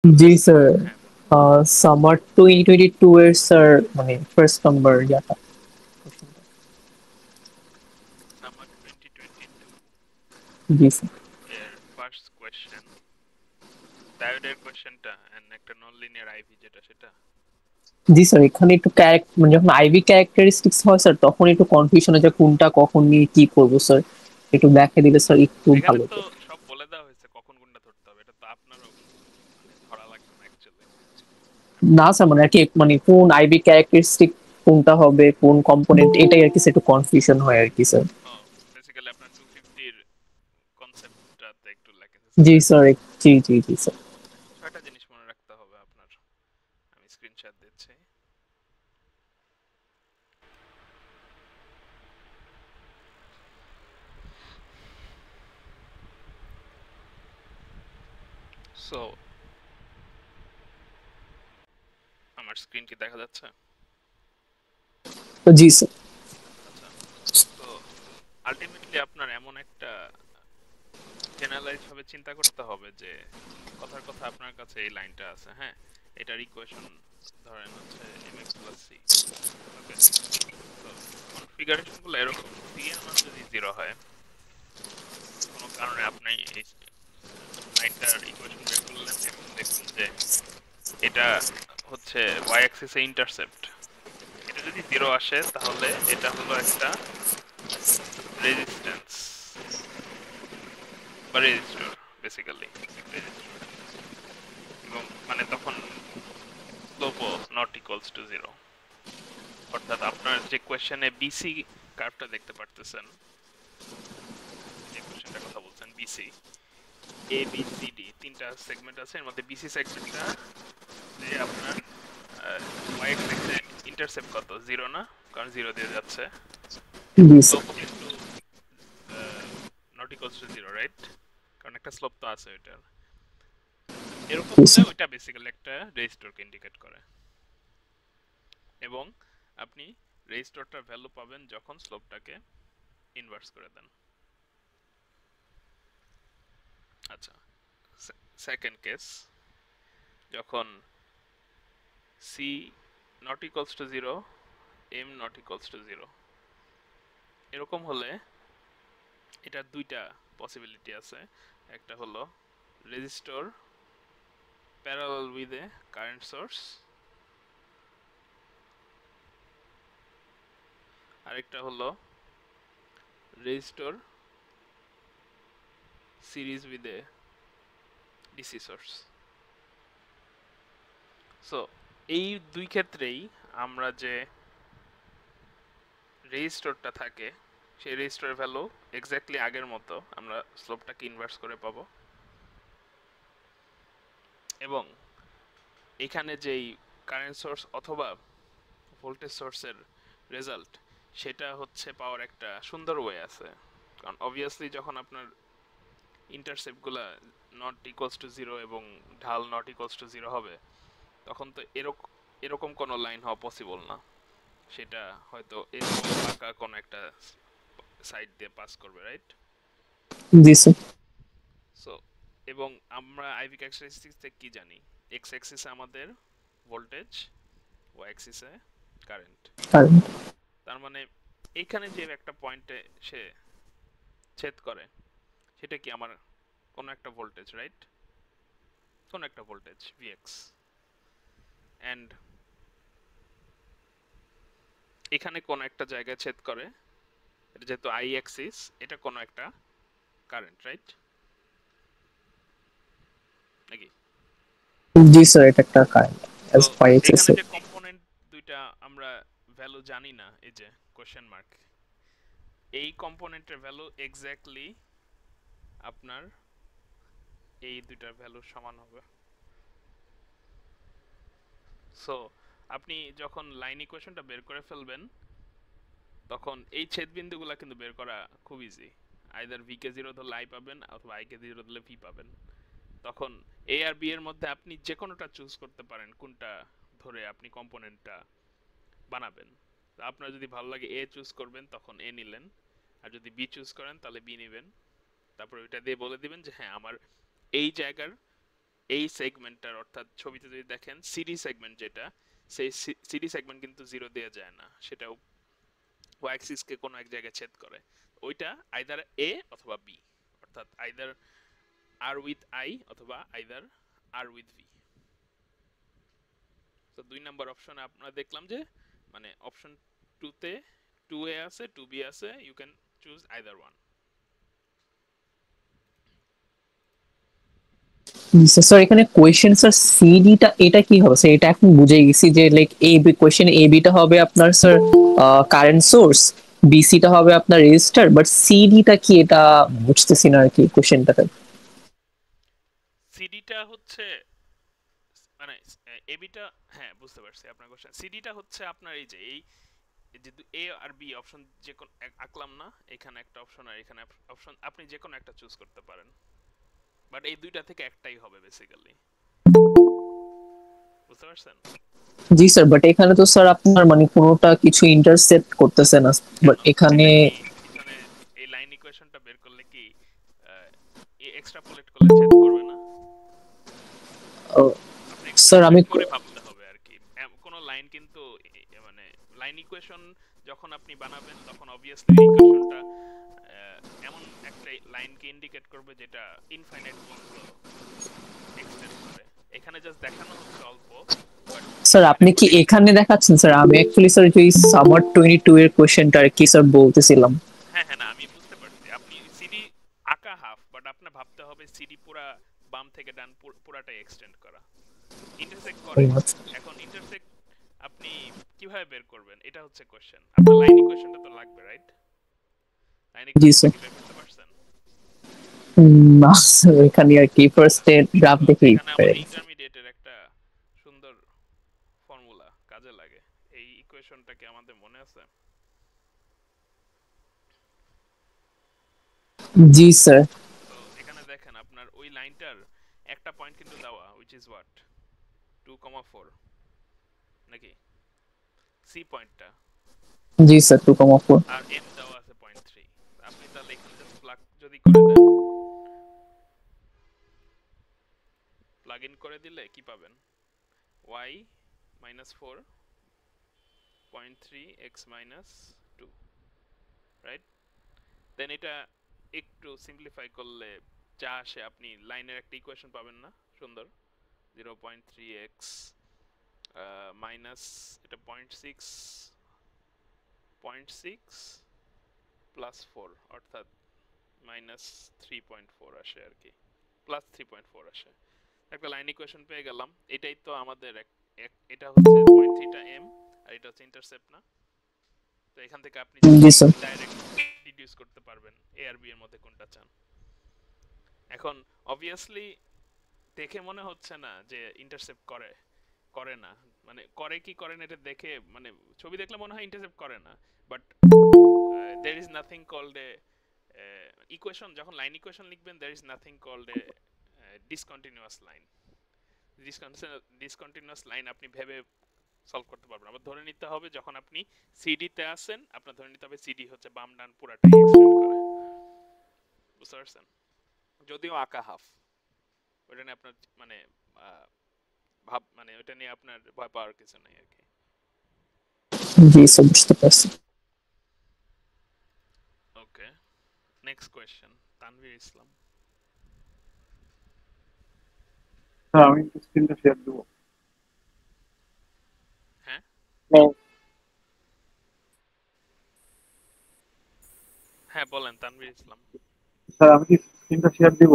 জি sir. হ্যাঁ বলুন। Summer 2022 এর স্যার মানে ফার্স্ট নাম্বার ইয়াটা কোশ্চেনটা। সামার 2022 জি স্যার। এর ফার্স্ট কোয়েশ্চেন, ডায়োডের কোয়েশ্চেনটা এন্ড একটা নন লিনিয়ার আইভি যেটা সেটা। জি স্যার, এখানে একটু মানে যখন আইভি ক্যারেক্টারিস্টিক্স হয় স্যার তখন একটু কনফিউশন হয় যে কোনটা কখন নিয়ে কি করবো স্যার, একটু দেখে দিলে স্যার একটু এখানে ভালো তো হতো। সব বলে দেওয়া হয়েছে কখন কোনটা ধরতে হবে, এটা তো আপনারও মানে ধরা লাগবে না অ্যাকচুয়ালি। আপনি না স্যার, মানে আর কি মানে কোন আইভি ক্যারেক্টারিস্টিক কোনটা হবে কোন কম্পোনেন্ট এটাই আর কি স্যার একটু কনফিউশন হয় আর কি স্যার। ও বেসিক্যালি আপনার 250 এর কনসেপ্টটাতে একটু লেগেছে জি তাই না? স্যার। জি জি জি স্যার। ছয়টা জিনিস মনে রাখতে হবে আপনার, আমি স্ক্রিনশট দিচ্ছি। সো আমার স্ক্রিন কি দেখা যাচ্ছে? জি স্যার। আচ্ছা। সো আলটিমেটলি আপনার এমন একটা জেনারেলাইজ ভাবে চিন্তা করতে হবে যে কথার কথা আপনার কাছে এই লাইনটা আছে, হ্যাঁ, এটার ইকুয়েশন ধরেন হচ্ছে mx প্লাস c। ওকে, সো কনফিগারেশন গুলো এরকম, c এর মান যদি 0 হয়, কোনো কারণে আপনি এই লাইনটার ইকুয়েশন বের করলেন এবং দেখলেন যে এটা হচ্ছে y অ্যাক্সিসে ইন্টারসেপ্ট, এটা যদি 0 আসে তাহলে এটা হলো একটা রেজিস্ট্যান্স বা রেজিস্টর, বেসিক্যালি রেজিস্টর। এবং মানে তখন স্লোপও নট ইকুয়ালস টু 0, অর্থাৎ আপনার যে কোয়েশ্চেনে বিসি কার্ভটা দেখতে পারতেছেন, যে কোয়েশ্চেনটার কথা বলছেন BC, A B C D তিনটা সেগমেন্ট আছে, এর মধ্যে বিসি সেগমেন্টটা যে আপনার ওয়াই এক্সিসে ইন্টারসেপ্ট কত, 0 না, কারণ 0 দিয়ে যাচ্ছে, এবং জি স্যার। স্লোপও কিন্তু নট ইকুয়ালস টু 0, রাইট, কারণ একটা স্লোপ তো আছে ওইটার। এরকম জি হলে স্যার। ওইটা বেসিক্যালি একটা রেজিস্টরকে ইন্ডিকেট করে, এবং আপনি রেজিস্টরটার ভ্যালু পাবেন যখন স্লোপটাকে ইনভার্স করে দেন। আচ্ছা, সেকেন্ড কেস, যখন C not equals to 0, M not equals to 0, এরকম হলে এটার দুইটা পসিবিলিটি আছে। একটা হলো resistor parallel with a current source, আরেকটা হলো resistor series with a DC source. So এই দুই ক্ষেত্রেই আমরা যে রেজিস্টরটা থাকে সেই রেজিস্টরের ভ্যালু এক্স্যাক্টলি আগের মতো আমরা স্লোপটাকে ইনভার্স করে পাবো, এবং এখানে যেই কারেন্ট সোর্স অথবা ভোল্টেজ সোর্সের রেজাল্ট, সেটা হচ্ছে পাওয়ার একটা সুন্দর ওয়ে আছে। কারণ অবভিয়াসলি যখন আপনার ইন্টারসেপ্টগুলা নট ইকুয়ালস টু 0 এবং ঢাল নট ইকুয়ালস টু 0 হবে, তখন তো এরকম এরকম কোনো লাইন হওয়া পসিবল না, সেটা হয়তো এরকম বাঁকা কোনো একটা সাইড দিয়ে পাস করবে, রাইট? জি স্যার। সো এবং আমরা আইভি ক্যারেক্টারিস্টিক্স থেকে কি জানি, এক্স অ্যাক্সিসে আমাদের ভোল্টেজ, ওয়াই অ্যাক্সিসে কারেন্ট। কারেন্ট। তার মানে এইখানে যে একটা পয়েন্টে সে ছেদ করে সেটা কি আমার কোন একটা ভোল্টেজ, রাইট, কোন একটা ভোল্টেজ ভিএক্স, এন্ড এখানে কোন একটা জায়গায় ছেদ করে, এটা যেহেতু আই অ্যাক্সিস, এটা কোন একটা কারেন্ট, রাইট নাকি? জি স্যার, এটা একটা current so S Y axis. এখানে যে কম্পোনেন্ট দুইটা আমরা ভ্যালু জানি না, এই যে কোশ্চেন মার্ক, এই কম্পোনেন্টের ভ্যালু এক্স্যাক্টলি আপনার এই দুইটার ভ্যালুর সমান হবে। সো আপনি যখন লাইন ইকুয়েশনটা বের করে ফেলবেন, তখন এই ছেদবিন্দুগুলো কিন্তু বের করা খুব easy. Either V K zero ধরলে আই পাবেন অথবা আই কে জিরো ধরলে ভি পাবেন। তখন এ আর বি এর মধ্যে আপনি যে কোনোটা চুজ করতে পারেন, কোনটা ধরে আপনি কম্পোনেন্টটা বানাবেন। আপনার যদি ভালো লাগে এ চুজ করবেন, তখন এ নিলেন, আর যদি বি চুজ করেন তাহলে বি নেবেন। তারপর ওইটা দিয়ে বলে দিবেন যে হ্যাঁ, আমার এই জায়গার এই সেগমেন্টটার, অর্থাৎ ছবিতে যদি দেখেন সিডি সেগমেন্ট যেটা, সেই সিডি সেগমেন্ট কিন্তু জিরো দিয়ে যায় না, সেটা ওয়াই অ্যাক্সিস কে কোনো এক জায়গায় ছেদ করে। ওইটা আইদার এ অথবা বি, অর্থাৎ আইদার আর উইথ আই অথবা আইদার আর উইথ ভি। তো 2 নাম্বার অপশনে আমরা দেখলাম যে মানে অপশন 2 তে 2a আছে 2b আছে, you can choose either one. Sir এখানে কোয়েশ্চেন স্যার সিডিটা এটা কি হবে স্যার? এটা এখন বুঝে গেছি যে like A B question A বিটা হবে আপনার স্যার কারেন্ট সোর্স, বিসিটা হবে আপনার রেজিস্টার, বাট সিডিটা কি এটা বুঝতেছি না আর কি কোয়েশ্চেনটাতে। সিডিটা হচ্ছে মানে এবিটা, হ্যাঁ বুঝতে পারছি আপনার কোশ্চেন। সিডিটা হচ্ছে আপনার এই যে যে এ আর বি অপশন যে কোন আঁকলাম না, এখানে একটা অপশন আর এখানে অপশন, আপনি যে কোনো একটা চুজ করতে পারেন, বাট এই দুইটা থেকে একটাই হবে বেসিক্যালি, বুঝতে পারছেন? জি স্যার, বাট এখানে তো স্যার আপনার মানে কোনোটা কিছু ইন্টারসেপ্ট করতেছে না, বাট কেন? এখানে এটা কি পিছনে এই লাইন ইকুয়েশনটা বের করলে কি এক্সট্রাপোলেট করলে ছেদ করবে না? আপনি স্যার আমি এক্সট্রাপোলেট করে ভাবতে হবে আর কি। কোন লাইন কিন্তু মানে লাইন ইকুয়েশন যখন আপনি বানাবেন তখন অবভিয়াসলি ইকুয়েশনটা এমন একটা লাইনকে ইন্ডিকেট করবে যেটা ইনফাইনাইট পর্যন্ত এক্সটেন্ড করে। এখানে জাস্ট দেখানো হচ্ছে অল্প, বাট স্যার আপনি কি এখানে দেখাচ্ছেন স্যার? আমি অ্যাকচুয়ালি স্যার যে সামার 22 এর কোশ্চেনটা আর কি স্যার বলতেছিলাম। হ্যাঁ হ্যাঁ, না আমি বুঝতে পারছি। আপনি সিডি আঁকা হাফ, বাট আপনার ভাবতে হবে সিডি পুরা বাম থেকে ডান পুরাটাই এক্সটেন্ড করা, ইন্টারসেক্ট ও করে। আচ্ছা। এখন ইন্টারসেক্ট আপনি কিভাবে বের করবেন, এটা হচ্ছে কোশ্চেন। আপনার লাইন ইকুয়েশনটা তো লাগবে, রাইট? লাইন জি ইকুয়েশনটা স্যার। কি বের করতে পারছেন? না স্যার, এখানে আর কি ফার্স্ট এর গ্রাফ তো দেখেই এখানে পেরে আমাদের গেছি। ইন্টারমিডিয়েটের একটা সুন্দর ফর্মুলা কাজে লাগে। এই ইকুয়েশনটা কি আমাদের মনে আছে? জি স্যার। তো এখানে দেখেন আপনার ওই লাইনটার একটা পয়েন্ট কিন্তু দেওয়া, which is what 2,4 নাকি সি পয়েন্টটা, জি স্যার 2,4। আর এম দেওয়া আছে 0.3। আপনি তাহলে এখানে জাস্ট প্লাগ যদি করে দেন, প্লাগ ইন করে দিলে কি পাবেন? y minus 4.3 x minus 2, right? দেন এটা একটু সিম্পলিফাই করলে যা আসে, আপনি লাইনের একটা ইকুয়েশন পাবেন না সুন্দর, 0.3x মাইনাস এটা 0.6 প্লাস 4, অর্থাৎ মাইনাস 3.4 আসে আর কি, প্লাস 3.4 আসে। একটা লাইন ইকুয়েশন পেয়ে গেলাম। এটাই তো আমাদের এটা হচ্ছে 0.3টা এম, আর এটা হচ্ছে ইন্টারসেপ্ট না? তো এখান থেকে আপনি জি স্যার। ডাইরেক্ট ডিডিউস করতে পারবেন এ আর বি এর মধ্যে কোনটা চান। এখন অবভিয়াসলি দেখে মনে হচ্ছে না যে ইন্টারসেপ্ট করে, করে না, মানে করে কি করে না এটা দেখে, মানে ছবি দেখলে মনে হয় ইন্টারসেপ্ট করে না, but there is nothing called a equation, যখন লাইন ইকুয়েশন লিখবেন there is nothing called a discontinuous line। Discontinuous line আপনি ভেবে সলভ করতে পারবেন। আবার ধরে নিতে হবে যখন আপনি সিডি তে আসেন, আপনার ধরে নিতে হবে সিডি হচ্ছে বাম ডান পুরাটাই এক্সটেন্ড করে, বুঝতে পারছেন? যদিও আঁকা হাফ, ওটা নিয়ে আপনার মানে ভাব, মানে ওটা নিয়ে আপনার ভয় পাওয়ার কিছু নেই আর কি। জি স্যার বুঝতে পারছি। ওকে, নেক্সট কোয়েশ্চেন, তানভীর ইসলাম। স্যার আমি একটু স্ক্রিনটা শেয়ার দেবো। হ্যাঁ হ্যাঁ বলেন তানভীর ইসলাম। স্যার আমি কি স্ক্রিনটা শেয়ার দিব?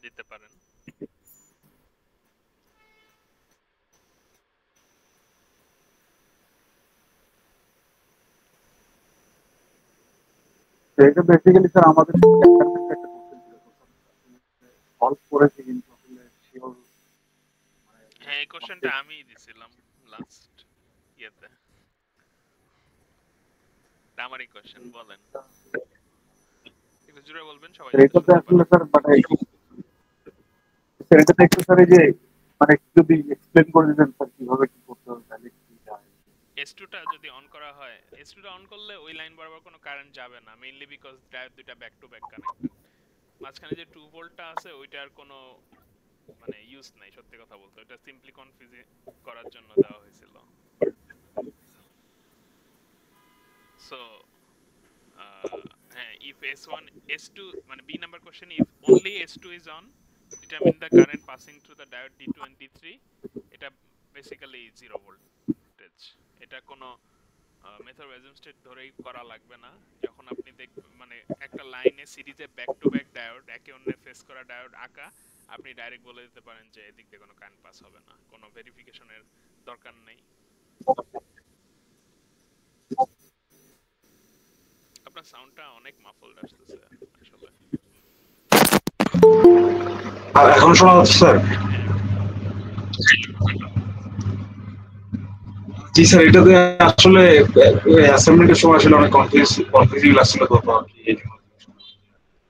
দিতে পারেন। তো এটা বেসিক্যালি স্যার আমাদের assignment একটা কোশ্চেন ছিল, সলভ করেছি কিন্তু আসলে শিওর হ্যাঁ এই কোশ্চেনটা আমি দিছিলাম লাস্ট ইয়েতে, আমারই কোশ্চেন। বলেন, একটু জোরে বলবেন, সবাই যাতে এটাতে শুনতে আসলে পারে। স্যার মানে এটাতে একটু স্যার এই যে মানে একটু যদি এক্সপ্লেন করে দিতেন স্যার কিভাবে কি করতে হবে তাহলে কি যায়। S2 টা যদি অন করা হয়, S2 টা অন করলে ওই লাইন বরাবর কোনো কারেন্ট যাবে না, মেইনলি বিকজ ড্রাইভ দুটো ব্যাক টু ব্যাক কানেক্টেড। মাঝখানে যে 2 ভোল্টটা আছে ওইটার কোনো মানে ইউজ নাই সত্যি কথা বলতে, এটা সিম্পলি কনফিউজ করার জন্য দেওয়া হয়েছিল। সো হ্যাঁ, if S1 S2 মানে B number question, if only S2 is on, determine the current passing through the diode D2 and D3, এটা বেসিক্যালি 0 ভোল্টেজ। এটা কোনো মেথড অ্যাজুম স্টেট ধরেই করা লাগবে না। যখন আপনি মানে একটা লাইনে সিরিজে ব্যাক টু ব্যাক ডায়োড একে অন্যের ফেস করা ডায়োড আঁকা, আপনি ডাইরেক্ট বলে দিতে পারেন যে এদিক দিয়ে কোনো কারেন্ট পাস হবে না, কোনো ভেরিফিকেশনের দরকার নেই। আপনার সাউন্ডটা অনেক মাফলড আসতেছে আসলে। আর এখন শোনা যাচ্ছে স্যার? জি স্যার, এটাতে আসলে অ্যাসাইনমেন্টের সময় আসলে অনেক কনফিউজিং লাগছিল তো আর কি।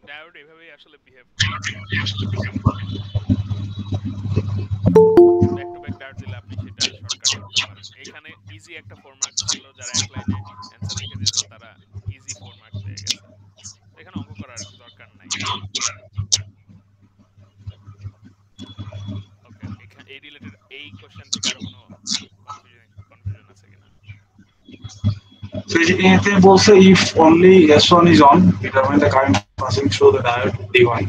ডায়োড এভাবেই আসলে বিহেভ করে। ব্যাক টু ব্যাক ডায়োড দিলে আপনি সেটা শর্টকাট করতে পারেন। এখানে ইজি একটা 4 মার্কস ছিল, যারা এক লাইনে অ্যানসার লিখে দিয়েছিল তারা ইজি 4 মার্কস পেয়ে গেছে। এখানে অঙ্ক করার দরকার নাই। ওকে, এই রিলেটেড এই কোশ্চেন থেকে আরো কোনো কনফিউশন আছে কিনা? এতে বলছে if only S1 is on, determine the current passing through the diode D1.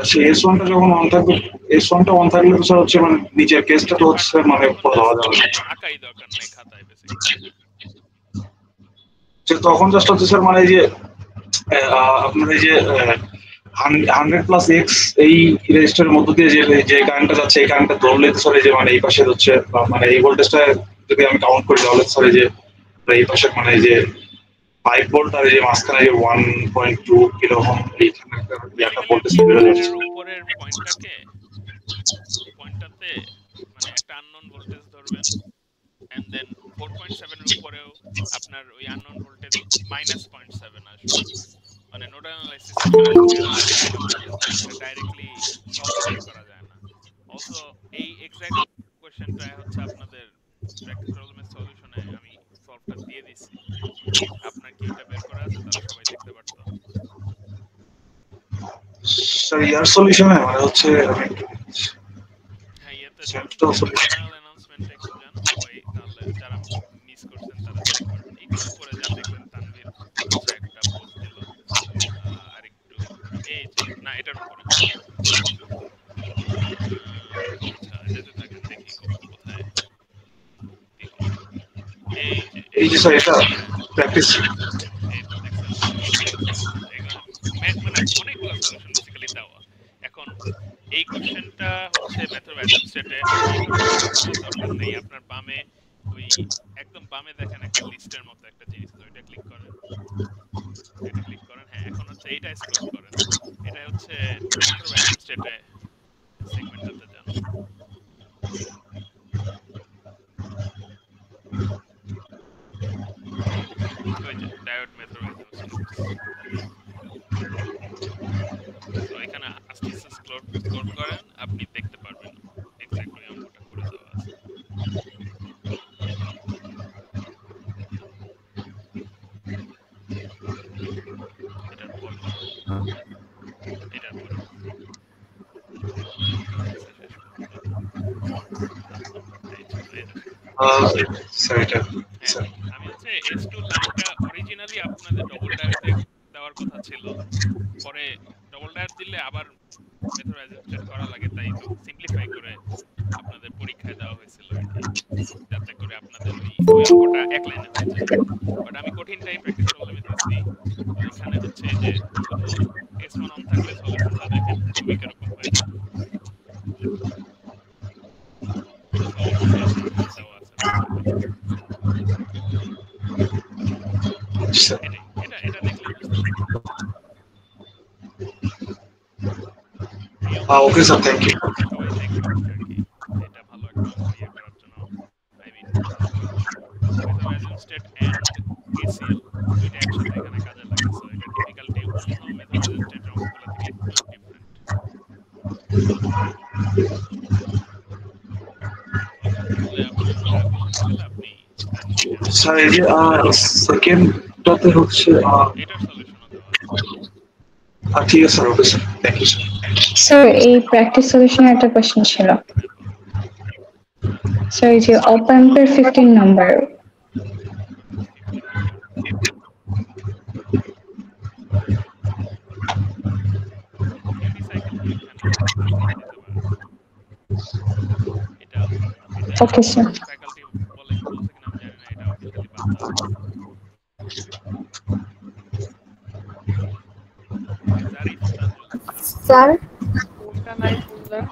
সেই S1 টা যখন অন থাকবে, S1 টা অন থাকলে তো স্যার হচ্ছে মানে নিচের কেসটা তো হচ্ছে মানে ধরা যাবে না, আকাই দরকার নাই খাতায় বেসিক্যালি। তখন জাস্ট হচ্ছে স্যার মানে যে আপনার এই যে 100+X এই রেজিস্টারের মধ্য দিয়ে যে কারেন্টটা যাচ্ছে, এই কারেন্টটা ধরলে তো স্যার এই যে মানে এই পাশে হচ্ছে মানে এই ভোল্টেজটা যদি আমি কাউন্ট করি তাহলে স্যার এই যে এই পাশে মানে এই যে 5 ভোল্ট আর এই যে মাঝখানে যে 1.2 কিলো ওহম এইখানে একটা ভোল্টেজ বের হয়ে যাচ্ছে। উপরের পয়েন্টটাতে মানে একটা আননোন ভোল্টেজ ধরবেন, এন্ড দেন 4.7 এর উপরেও আপনার ওই আননোন ভোল্টেজ -0.7 আসবে। মানে নোডাল অ্যানালাইসিস ডাইরেক্টলি সলভ করা যায় না। অলসো এই এক্সাক্ট কোশ্চেনটা হচ্ছে আপনাদের প্র্যাকটিস প্রবলেমের সলিউশনে আমি সলভটা দিয়ে দিছি। আপনার কি ওটা বের করা আছে তাহলে সবাই দেখতে পারতো? স্যার ইয়ার সলিউশনে মানে হচ্ছে হ্যাঁ, ইয়াতে জেনারেল অ্যানাউন্সমেন্ট একটু জান সবাই, তাহলে যারা মিস করছেন তারা দেখতে পারবেন। একটু উপরে যান, দেখবেন তানভীর হচ্ছে একটা পোস্ট দিল, আরেকটু এই যে না এটার উপরে। আচ্ছা যেতে থাকেন, দেখি কোথায় এই যে স্যার এটা প্র্যাকটিস এই তো দেখছেন মানে অনেকগুলো সলিউশন বেসিক্যালি দেওয়া। এখন এই কোশ্চেনটা হচ্ছে মেথড অ্যাজুম স্টেটে দরকার নেই। আপনার বামে ওই একদম বামে দেখেন একটা লিস্টের মতো একটা জিনিস, তো এটা ক্লিক করেন, হ্যাঁ এখন হচ্ছে এইটা স্ক্রল করেন, এটা হচ্ছে মেথড অ্যাজুম স্টেটে সেগমেন্টটাতে যান। ওই যে ডায়োড মেথড অ্যাজুম স্টেট, তো এখানে আস্তে আস্তে স্ক্রল করেন, আপনি দেখতে পারবেন এক্স্যাক্টলি অঙ্কটা করে দেওয়া আছে। এটার পর আমি হচ্ছে S2 লাইনটা অরিজিনালি আপনাদের ডবল ডায়োডে দেওয়ার কথা ছিল, পরে ডবল ডায়োড দিলে আবার মেথড অ্যাডজাস্ট করা লাগে, তাই তো সিম্পলিফাই করে আপনাদের পরীক্ষায় দেওয়া হয়েছিল আর কি, যাতে করে আপনাদের ওই অঙ্কটা এক লাইনে হয়ে যায়। বাট আমি কঠিনটাই প্র্যাকটিস প্রবলেমে দিচ্ছি, তো এখানে হচ্ছে যে শুধু S1 অন থাকলে সলিউশনটা দেখেন খুবই কিরকম হয়ে যায়। এটা দেখলে ওকে স্যার, থ্যাংক ইউ। এটা ভালো একটা ইয়ে করার জন্য, I mean method assume state and KCL দুইটা একসাথে এখানে কাজে লাগে, সো এটা টিপিক্যালি অন্য মেথড অ্যাজুম স্টেট অঙ্কগুলো থেকে একটু ডিফারেন্ট। আপনি স্যার এই যে সেকেন্ডটাতে হচ্ছে এটার সলিউশন দেওয়া ঠিক আছে sir, okay sir, thank you sir. Sir এই প্র্যাকটিস সলিউশনের একটা কোশ্চেন ছিল স্যার এই যে অপ অ্যাম্পের 15 নাম্বার 15 নাম্বার ডিউটি সাইকেল পরীক্ষা নিয়ে দিতে পারেন এটা এটা ওকে স্যার ফ্যাকাল্টি বলছে কিনা আমি জানি না, এটা অফিশিয়ালি বাদ দেওয়া হয়েছে। ওকে, জারিফ তাজুল আপনার স্যার কোনটা নাই বললেন?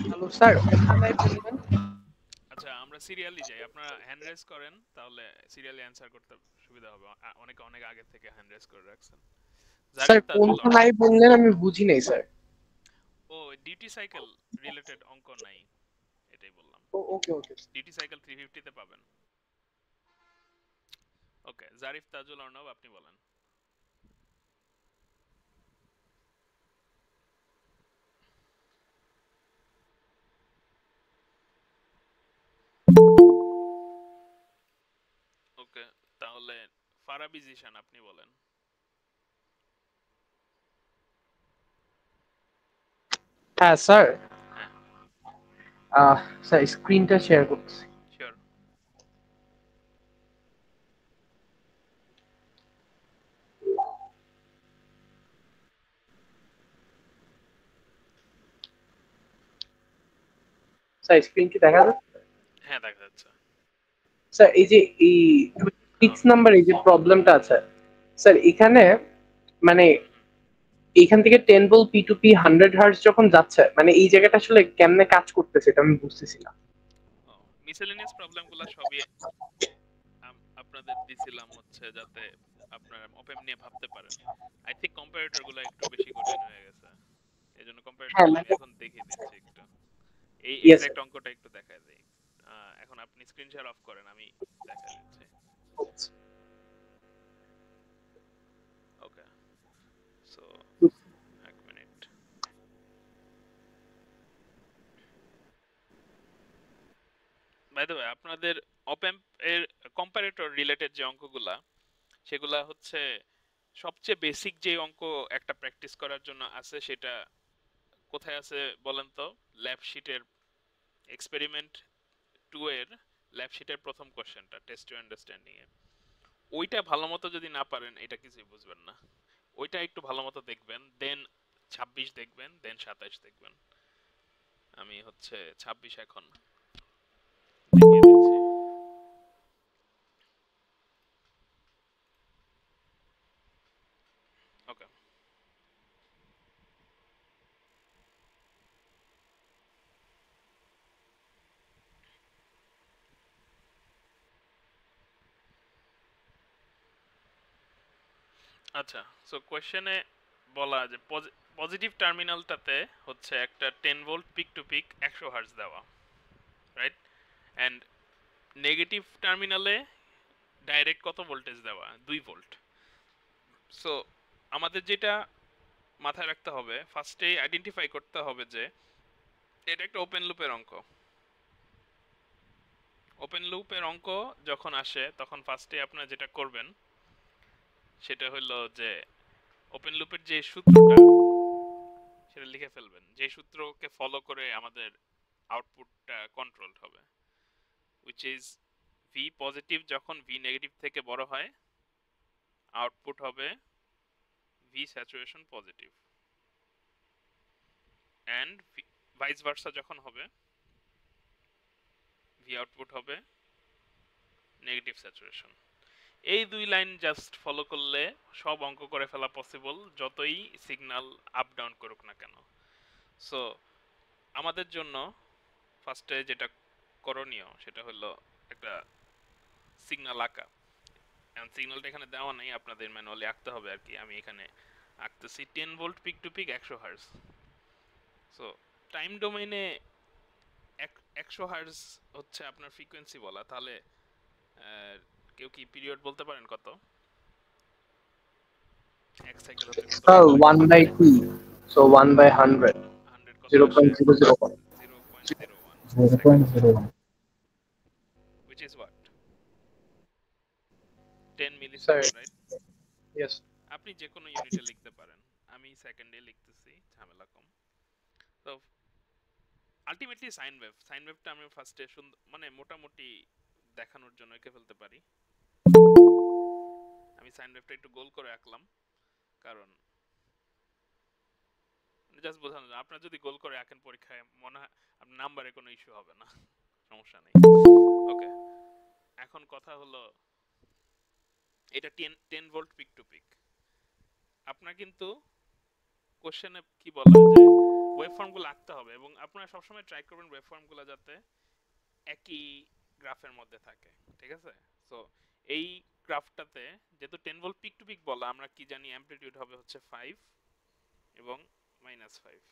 হ্যালো স্যার, কোনটা নাই বললেন? আচ্ছা আমরা সিরিয়ালি যাই, আপনারা হ্যান্ড রেজ করেন তাহলে সিরিয়ালি অ্যানসার করতে সুবিধা হবে। অনেক অনেক আগে থেকে হ্যান্ড রেজ করে রাখছেন। স্যার জারিফ তাজুল কোনটা নাই বললেন আমি বুঝি নাই স্যার। ও ডিউটি সাইকেল রিলেটেড অঙ্ক নাই, এটাই বললাম। ওকে ওকে ডিউটি সাইকেল 350 তে পাবেন। ওকে, জারিফ তাজুল অর্ণব আপনি বলেন। ওকে, তাহলে ফারাবি জিশান আপনি বলেন। হ্যাঁ স্যার, হ্যাঁ স্যার স্ক্রিনটা শেয়ার করছি। শিওর। স্যার স্ক্রিন কি দেখা যাচ্ছে? হ্যাঁ দেখা যাচ্ছে। স্যার এই যে এই 26 নাম্বার এই যে প্রবলেমটা আছে স্যার, এখানে মানে এইখান থেকে 10 ভোল্ট P2P 100 হার্টজ যখন যাচ্ছে, মানে এই জায়গাটা আসলে কেমনে কাজ করতেছে এটা আমি বুঝতেছি না। মিসেলেনিয়াস প্রবলেমগুলো সবই আপনাদের দিছিলাম হচ্ছে যাতে আপনারা ওপেন নিয়ে ভাবতে পারেন। আই থিংক কম্পারেটর গুলো একটু বেশি কঠিন হয়ে গেছে, এজন্য কম্পারেটর হ্যাঁ, আমি মানে- এখন দেখিয়ে দিচ্ছি একটু। এই Yes, এক্সাক্ট অঙ্কটা একটু দেখায় দেই। এখন আপনি স্ক্রিন শেয়ার অফ করেন, আমি দেখাই দিচ্ছি। ওকে, সো এক মিনিট। বাই দ্য ওয়ে আপনাদের অপএম্প এর কম্পারেটর রিলেটেড যে অঙ্কগুলা সেগুলা হচ্ছে সবচেয়ে বেসিক যে অঙ্ক একটা প্র্যাকটিস করার জন্য আছে সেটা কোথায় আছে বলেন তো? ল্যাব শিটের এক্সপেরিমেন্ট 2 এর ল্যাব শিটের প্রথম কোশ্চেনটা, টেস্ট টু আন্ডারস্ট্যান্ডিং এ। ওইটা ভালোমতো যদি না পারেন এটা কিছুই বুঝবেন না। ওইটা একটু ভালোমতো দেখবেন, দেন 26 দেখবেন, দেন 27 দেখবেন। আমি হচ্ছে 26 এখন দেখিয়ে দিচ্ছি। ওকে, আচ্ছা সো কোশ্চেনে বলা যে পজিটিভ টার্মিনালটাতে হচ্ছে একটা 10 volt peak to peak 100 hertz দেওয়া, রাইট? এন্ড নেগেটিভ টার্মিনালে ডাইরেক্ট কত ভোল্টেজ দেওয়া? 2 ভোল্ট। সো আমাদের যেটা মাথায় রাখতে হবে, ফার্স্টে আইডেন্টিফাই করতে হবে যে এটা একটা ওপেন লুপের অঙ্ক। ওপেন লুপের অঙ্ক যখন আসে তখন ফার্স্টে আপনারা যেটা করবেন সেটা হলো যে ওপেন লুপের যে সূত্রটা সেটা লিখে ফেলবেন, যে সূত্রকে ফলো করে আমাদের আউটপুটটা কন্ট্রোলড হবে, which is v পজিটিভ যখন v নেগেটিভ থেকে বড় হয় আউটপুট হবে v saturation positive, and vice versa যখন হবে v আউটপুট হবে নেগেটিভ স্যাচুরেশন। এই দুই লাইন জাস্ট ফলো করলে সব অঙ্ক করে ফেলা পসিবল, যতই সিগন্যাল আপ ডাউন করুক না কেন। সো আমাদের জন্য ফার্স্টে যেটা করণীয় সেটা হলো একটা সিগন্যাল আঁকা। এখন সিগন্যালটা এখানে দেওয়া নাই, আপনাদের ম্যানুয়ালি আঁকতে হবে আর কি। আমি এখানে আঁকতেছি 10 volt peak to peak 100 hertz. So time ডোমেইনে 100 হার্টজ হচ্ছে আপনার ফ্রিকোয়েন্সি বলা, তাহলে কেউ কি পিরিয়ড বলতে পারেন কত? এক সাইকেল হতে কত? 1/t, so 1/100, 100 কত? 0.001. 0.01 0.01. which is what? 10 Sir. Millisecond, right? Yes. আপনি যে কোনো ইউনিটে লিখতে পারেন, আমি সেকেন্ডে লিখতেছি, ঝামেলা কম। তো আলটিমেটলি সাইন ওয়েভটা আমি ফার্স্টে মানে মোটামুটি দেখানোর জন্য এঁকে ফেলতে পারি। আমি সাইন ওয়েভটা একটু গোল করে আঁকলাম, কারণ জাস্ট বোঝানো যায় আপনার যদি গোল করে আঁকেন পরীক্ষায় মনে হয় আপনার নাম্বারে কোনো ইস্যু হবে না, সমস্যা নেই। ওকে, এখন কথা হলো এটা 10 ভোল্ট পিক টু পিক। আপনার কিন্তু কোশ্চেনে কি বলা যে ওয়েভফর্মগুলো আঁকতে হবে, এবং আপনারা সবসময় ট্রাই করবেন ওয়েভফর্মগুলো যাতে একই গ্রাফের মধ্যে থাকে, ঠিক আছে? সো এই গ্রাফটাতে যেহেতু 10 ভোল্ট পিক টু পিক বলা, আমরা কি জানি অ্যামপ্লিটিউড হবে হচ্ছে 5 এবং -5।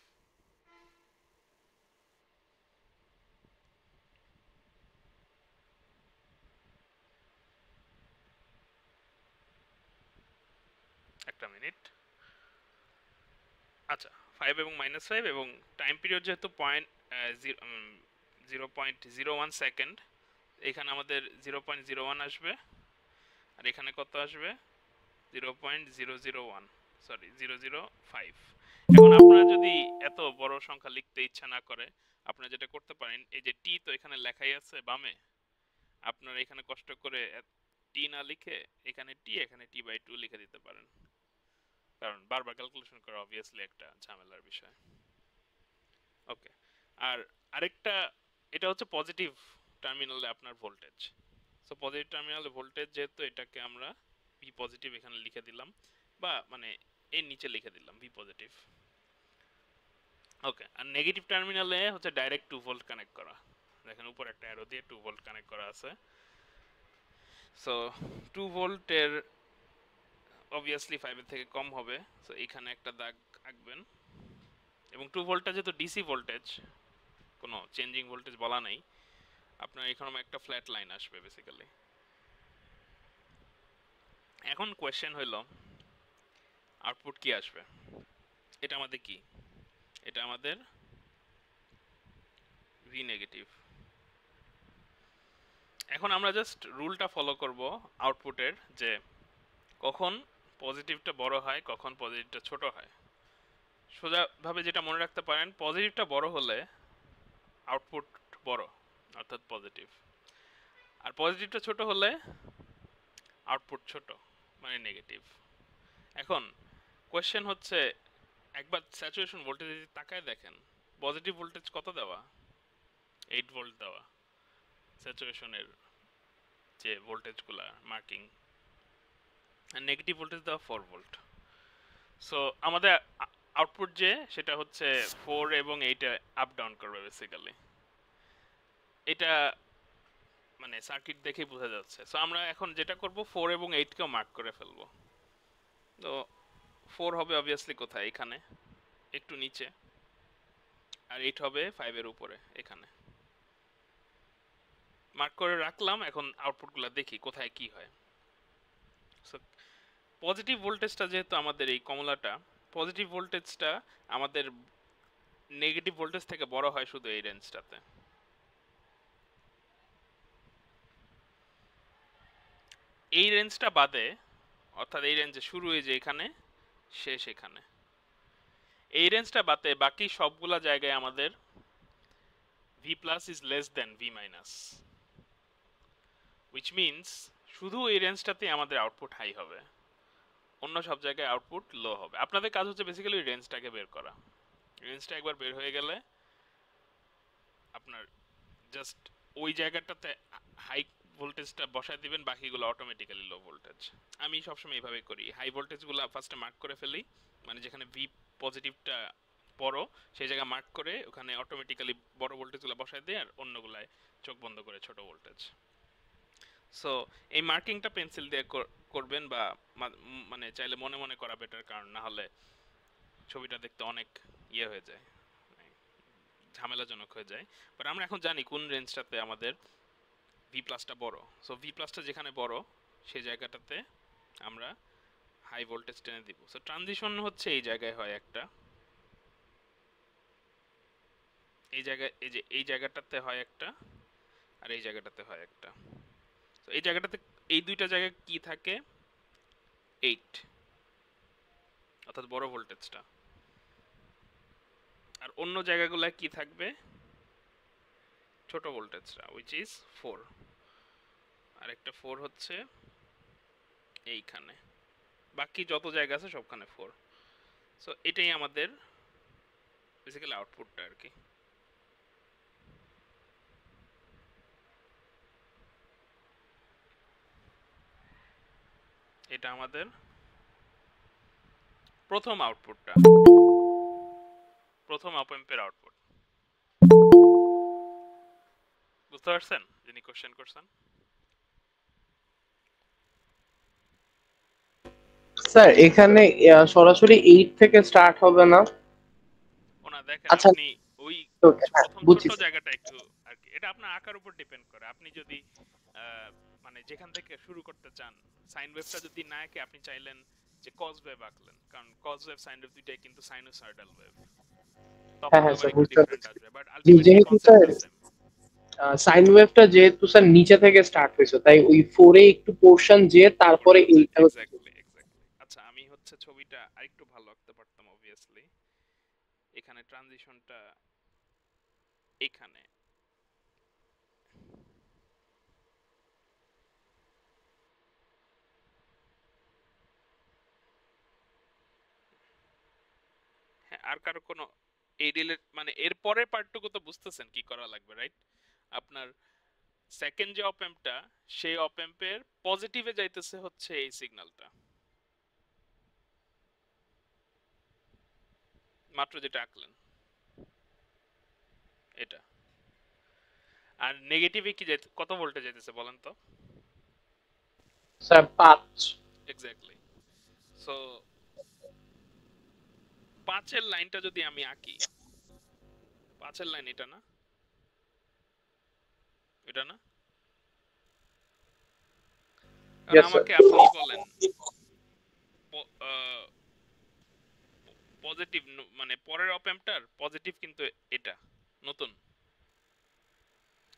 একটা মিনিট। আচ্ছা, 5 এবং -5, এবং টাইম পিরিয়ড যেহেতু 0.01 সেকেন্ড, এখানে আমাদের 0.01 আসবে, আর এখানে কত আসবে 0.001, সরি 005। এখন আপনারা যদি এত বড় সংখ্যা লিখতে ইচ্ছা না করে, আপনারা যেটা করতে পারেন, এই যে টি তো এখানে লেখাই আছে বামে, আপনারা এখানে কষ্ট করে টি না লিখে এখানে t/2 লিখে দিতে পারেন, কারণ বারবার ক্যালকুলেশন করা অবভিয়াসলি একটা ঝামেলার বিষয়। ওকে, আর আরেকটা, এটা হচ্ছে পজিটিভ টার্মিনালে আপনার ভোল্টেজ। সো পজিটিভ টার্মিনালে ভোল্টেজ যেহেতু, এটাকে আমরা ভি পজিটিভ এখানে লিখে দিলাম, বা মানে এর নিচে লিখে দিলাম ভি পজিটিভ। ওকে, আর নেগেটিভ টার্মিনালে হচ্ছে ডাইরেক্ট 2 ভোল্ট কানেক্ট করা। দেখেন উপর একটা অ্যারো দিয়ে 2 ভোল্ট কানেক্ট করা আছে। সো 2 ভোল্টের অবভিয়াসলি 5 এর থেকে কম হবে, সো এখানে একটা দাগ আঁকবেন। এবং 2 ভোল্টটা যেহেতু ডিসি ভোল্টেজ, কোনো চেঞ্জিং ভোল্টেজ বলা নাই, আপনার এখানে একটা ফ্ল্যাট লাইন আসবে বেসিক্যালি। এখন কোয়েশ্চেন হইল আউটপুট কি আসবে। এটা আমাদের কি, এটা আমাদের ভি নেগেটিভ। এখন আমরা জাস্ট রুলটা ফলো করব আউটপুটের, যে কখন পজিটিভটা বড় হয়, কখন পজিটিভটা ছোট হয়। সোজাভাবে যেটা মনে রাখতে পারেন, পজিটিভটা বড় হলে আউটপুট বড়, অর্থাৎ পজিটিভ, আর পজিটিভটা ছোট হলে আউটপুট ছোট, মানে নেগেটিভ। এখন কোয়েশ্চেন হচ্ছে, একবার স্যাচুরেশন ভোল্টেজ তাকায় দেখেন, পজিটিভ ভোল্টেজ কত দেওয়া, 8 ভোল্ট দেওয়া স্যাচুরেশনের যে ভোল্টেজগুলো মার্কিং, আর নেগেটিভ ভোল্টেজ দেওয়া 4 ভোল্ট। সো আমাদের আউটপুট যে সেটা হচ্ছে 4 এবং 8 আপ ডাউন করবে বেসিক্যালি। এটা মানে সার্কিট দেখেই বোঝা যাচ্ছে। সো আমরা এখন যেটা করব, 4 এবং 8 কেও মার্ক করে ফেলবো। তো 4 হবে অবভিয়াসলি কোথায়, এখানে একটু নিচে, আর 8 হবে 5 এর উপরে এখানে মার্ক করে রাখলাম। এখন আউটপুটগুলো দেখি কোথায় কি হয়। সো পজিটিভ ভোল্টেজটা যেহেতু আমাদের এই কমলাটা, পজিটিভ ভোল্টেজটা আমাদের নেগেটিভ ভোল্টেজ থেকে বড় হয় শুধু এই রেঞ্জটাতে। এই রেঞ্জটা বাদে, অর্থাৎ এই রেঞ্জে শুরু হয়ে যে এখানে, শেষ এখানে, এই রেঞ্জটা বাদে বাকি সবগুলা জায়গায় আমাদের V plus is less than V minus, which means শুধু এই রেঞ্জটাতে আমাদের আউটপুট হাই হবে, অন্য সব জায়গায় আউটপুট লো হবে। আপনাদের কাজ হচ্ছে বেসিক্যালি রেঞ্জটাকে বের করা। রেঞ্জটা একবার বের হয়ে গেলে আপনার জাস্ট ওই জায়গাটাতে হাই ভোল্টেজটা বসায় দিবেন, বাকিগুলো অটোমেটিক্যালি লো ভোল্টেজ। আমি সবসময় এইভাবে করি, হাই ভোল্টেজগুলো ফার্স্টে মার্ক করে ফেলি, মানে যেখানে ভি পজিটিভটা বড় সেই জায়গা মার্ক করে ওখানে অটোমেটিক্যালি বড় ভোল্টেজগুলো বসায় দিই, আর অন্যগুলায় চোখ বন্ধ করে ছোট ভোল্টেজ। সো এই মার্কিংটা পেন্সিল দিয়ে করবেন, বা মানে চাইলে মনে মনে করা বেটার, কারণ না হলে ছবিটা দেখতে অনেক ইয়ে হয়ে যায়, ঝামেলাজনক হয়ে যায়। বাট আমরা এখন জানি কোন রেঞ্জটাতে আমাদের ভি প্লাসটা বড়। সো ভি প্লাসটা যেখানে বড় সেই জায়গাটাতে আমরা হাই ভোল্টেজ টেনে দিব। সো ট্রানজিশন হচ্ছে এই জায়গায় হয় একটা, এই জায়গায়, এই যে এই জায়গাটাতে হয় একটা, আর এই জায়গাটাতে হয় একটা। তো এই জায়গাটাতে, এই দুইটা জায়গায় কি থাকে, 8, অর্থাৎ বড় ভোল্টেজটা। আর অন্য জায়গাগুলোয় কি থাকবে, ছোট ভোল্টেজটা which is 4, আর একটা 4 হচ্ছে এইখানে, বাকি যত জায়গা আছে সবখানে 4। সো এটাই আমাদের বেসিক্যালি আউটপুটটা আর কি। এটা আমাদের প্রথম আউটপুটটা, প্রথম অপ অ্যাম্পের আউটপুট। বুঝতে পারছেন যিনি কোশ্চেন করছেন? স্যার এখানে সরাসরি 8 থেকে স্টার্ট হবে না? ওনা দেখেন আচ্ছা, আপনি ওই তো হ্যাঁ, প্রথম বুঝছি ছোট জায়গাটা একটু আর কি, এটা আপনার আকার উপর ডিপেন্ড করে। আপনি যদি মানে যেখান থেকে শুরু করতে চান, সাইন ওয়েভটা যদি না এঁকে আপনি চাইলেন যে কজ ওয়েভ আঁকলেন, কারণ কজ ওয়েভ সাইন ওয়েভ দুইটাই কিন্তু সাইনোসয়েডাল ওয়েভ, তখন হ্যাঁ আবার স্যার, একটু বুঝতে ডিফারেন্ট পারছি। আসবে, বাট আলটিমেটলি যেহেতু স্যার কনসেপ্টটা সেম। সাইন ওয়েভটা যেহেতু স্যার নিচে থেকে স্টার্ট হয়েছে, তাই ওই 4 এ একটু পোর্শন যে তারপরে এইটা হচ্ছে। Exactly exactly. আচ্ছা আমি হচ্ছে ছবিটা আরেকটু ভালো আঁকতে পারতাম অবভিয়াসলি। এখানে ট্রানজিশনটা এখানে, হ্যাঁ আর কারো কোনো এই রিলেট মানে এর পরের পার্টটুকু তো বুঝতেছেন কি করা লাগবে, রাইট? আপনার সেকেন্ড যে অপ অ্যাম্পটা, সেই অপ অ্যাম্পের পজিটিভে যাইতেছে হচ্ছে এই সিগন্যালটা, মাত্র যেটা আঁকলেন এটা। আর নেগেটিভে কি কত ভোল্টে যাইতেছে বলেন তো? স্যার 5। এক্স্যাক্টলি। সো 5 এর লাইনটা যদি আমি আঁকি, 5 এর লাইন এটা না, এটা না? আর Yes, sir. আমাকে আপনি বলেন পজিটিভ মানে পরের অপ অ্যাম্পটার পজিটিভ কিন্তু এটা নতুন,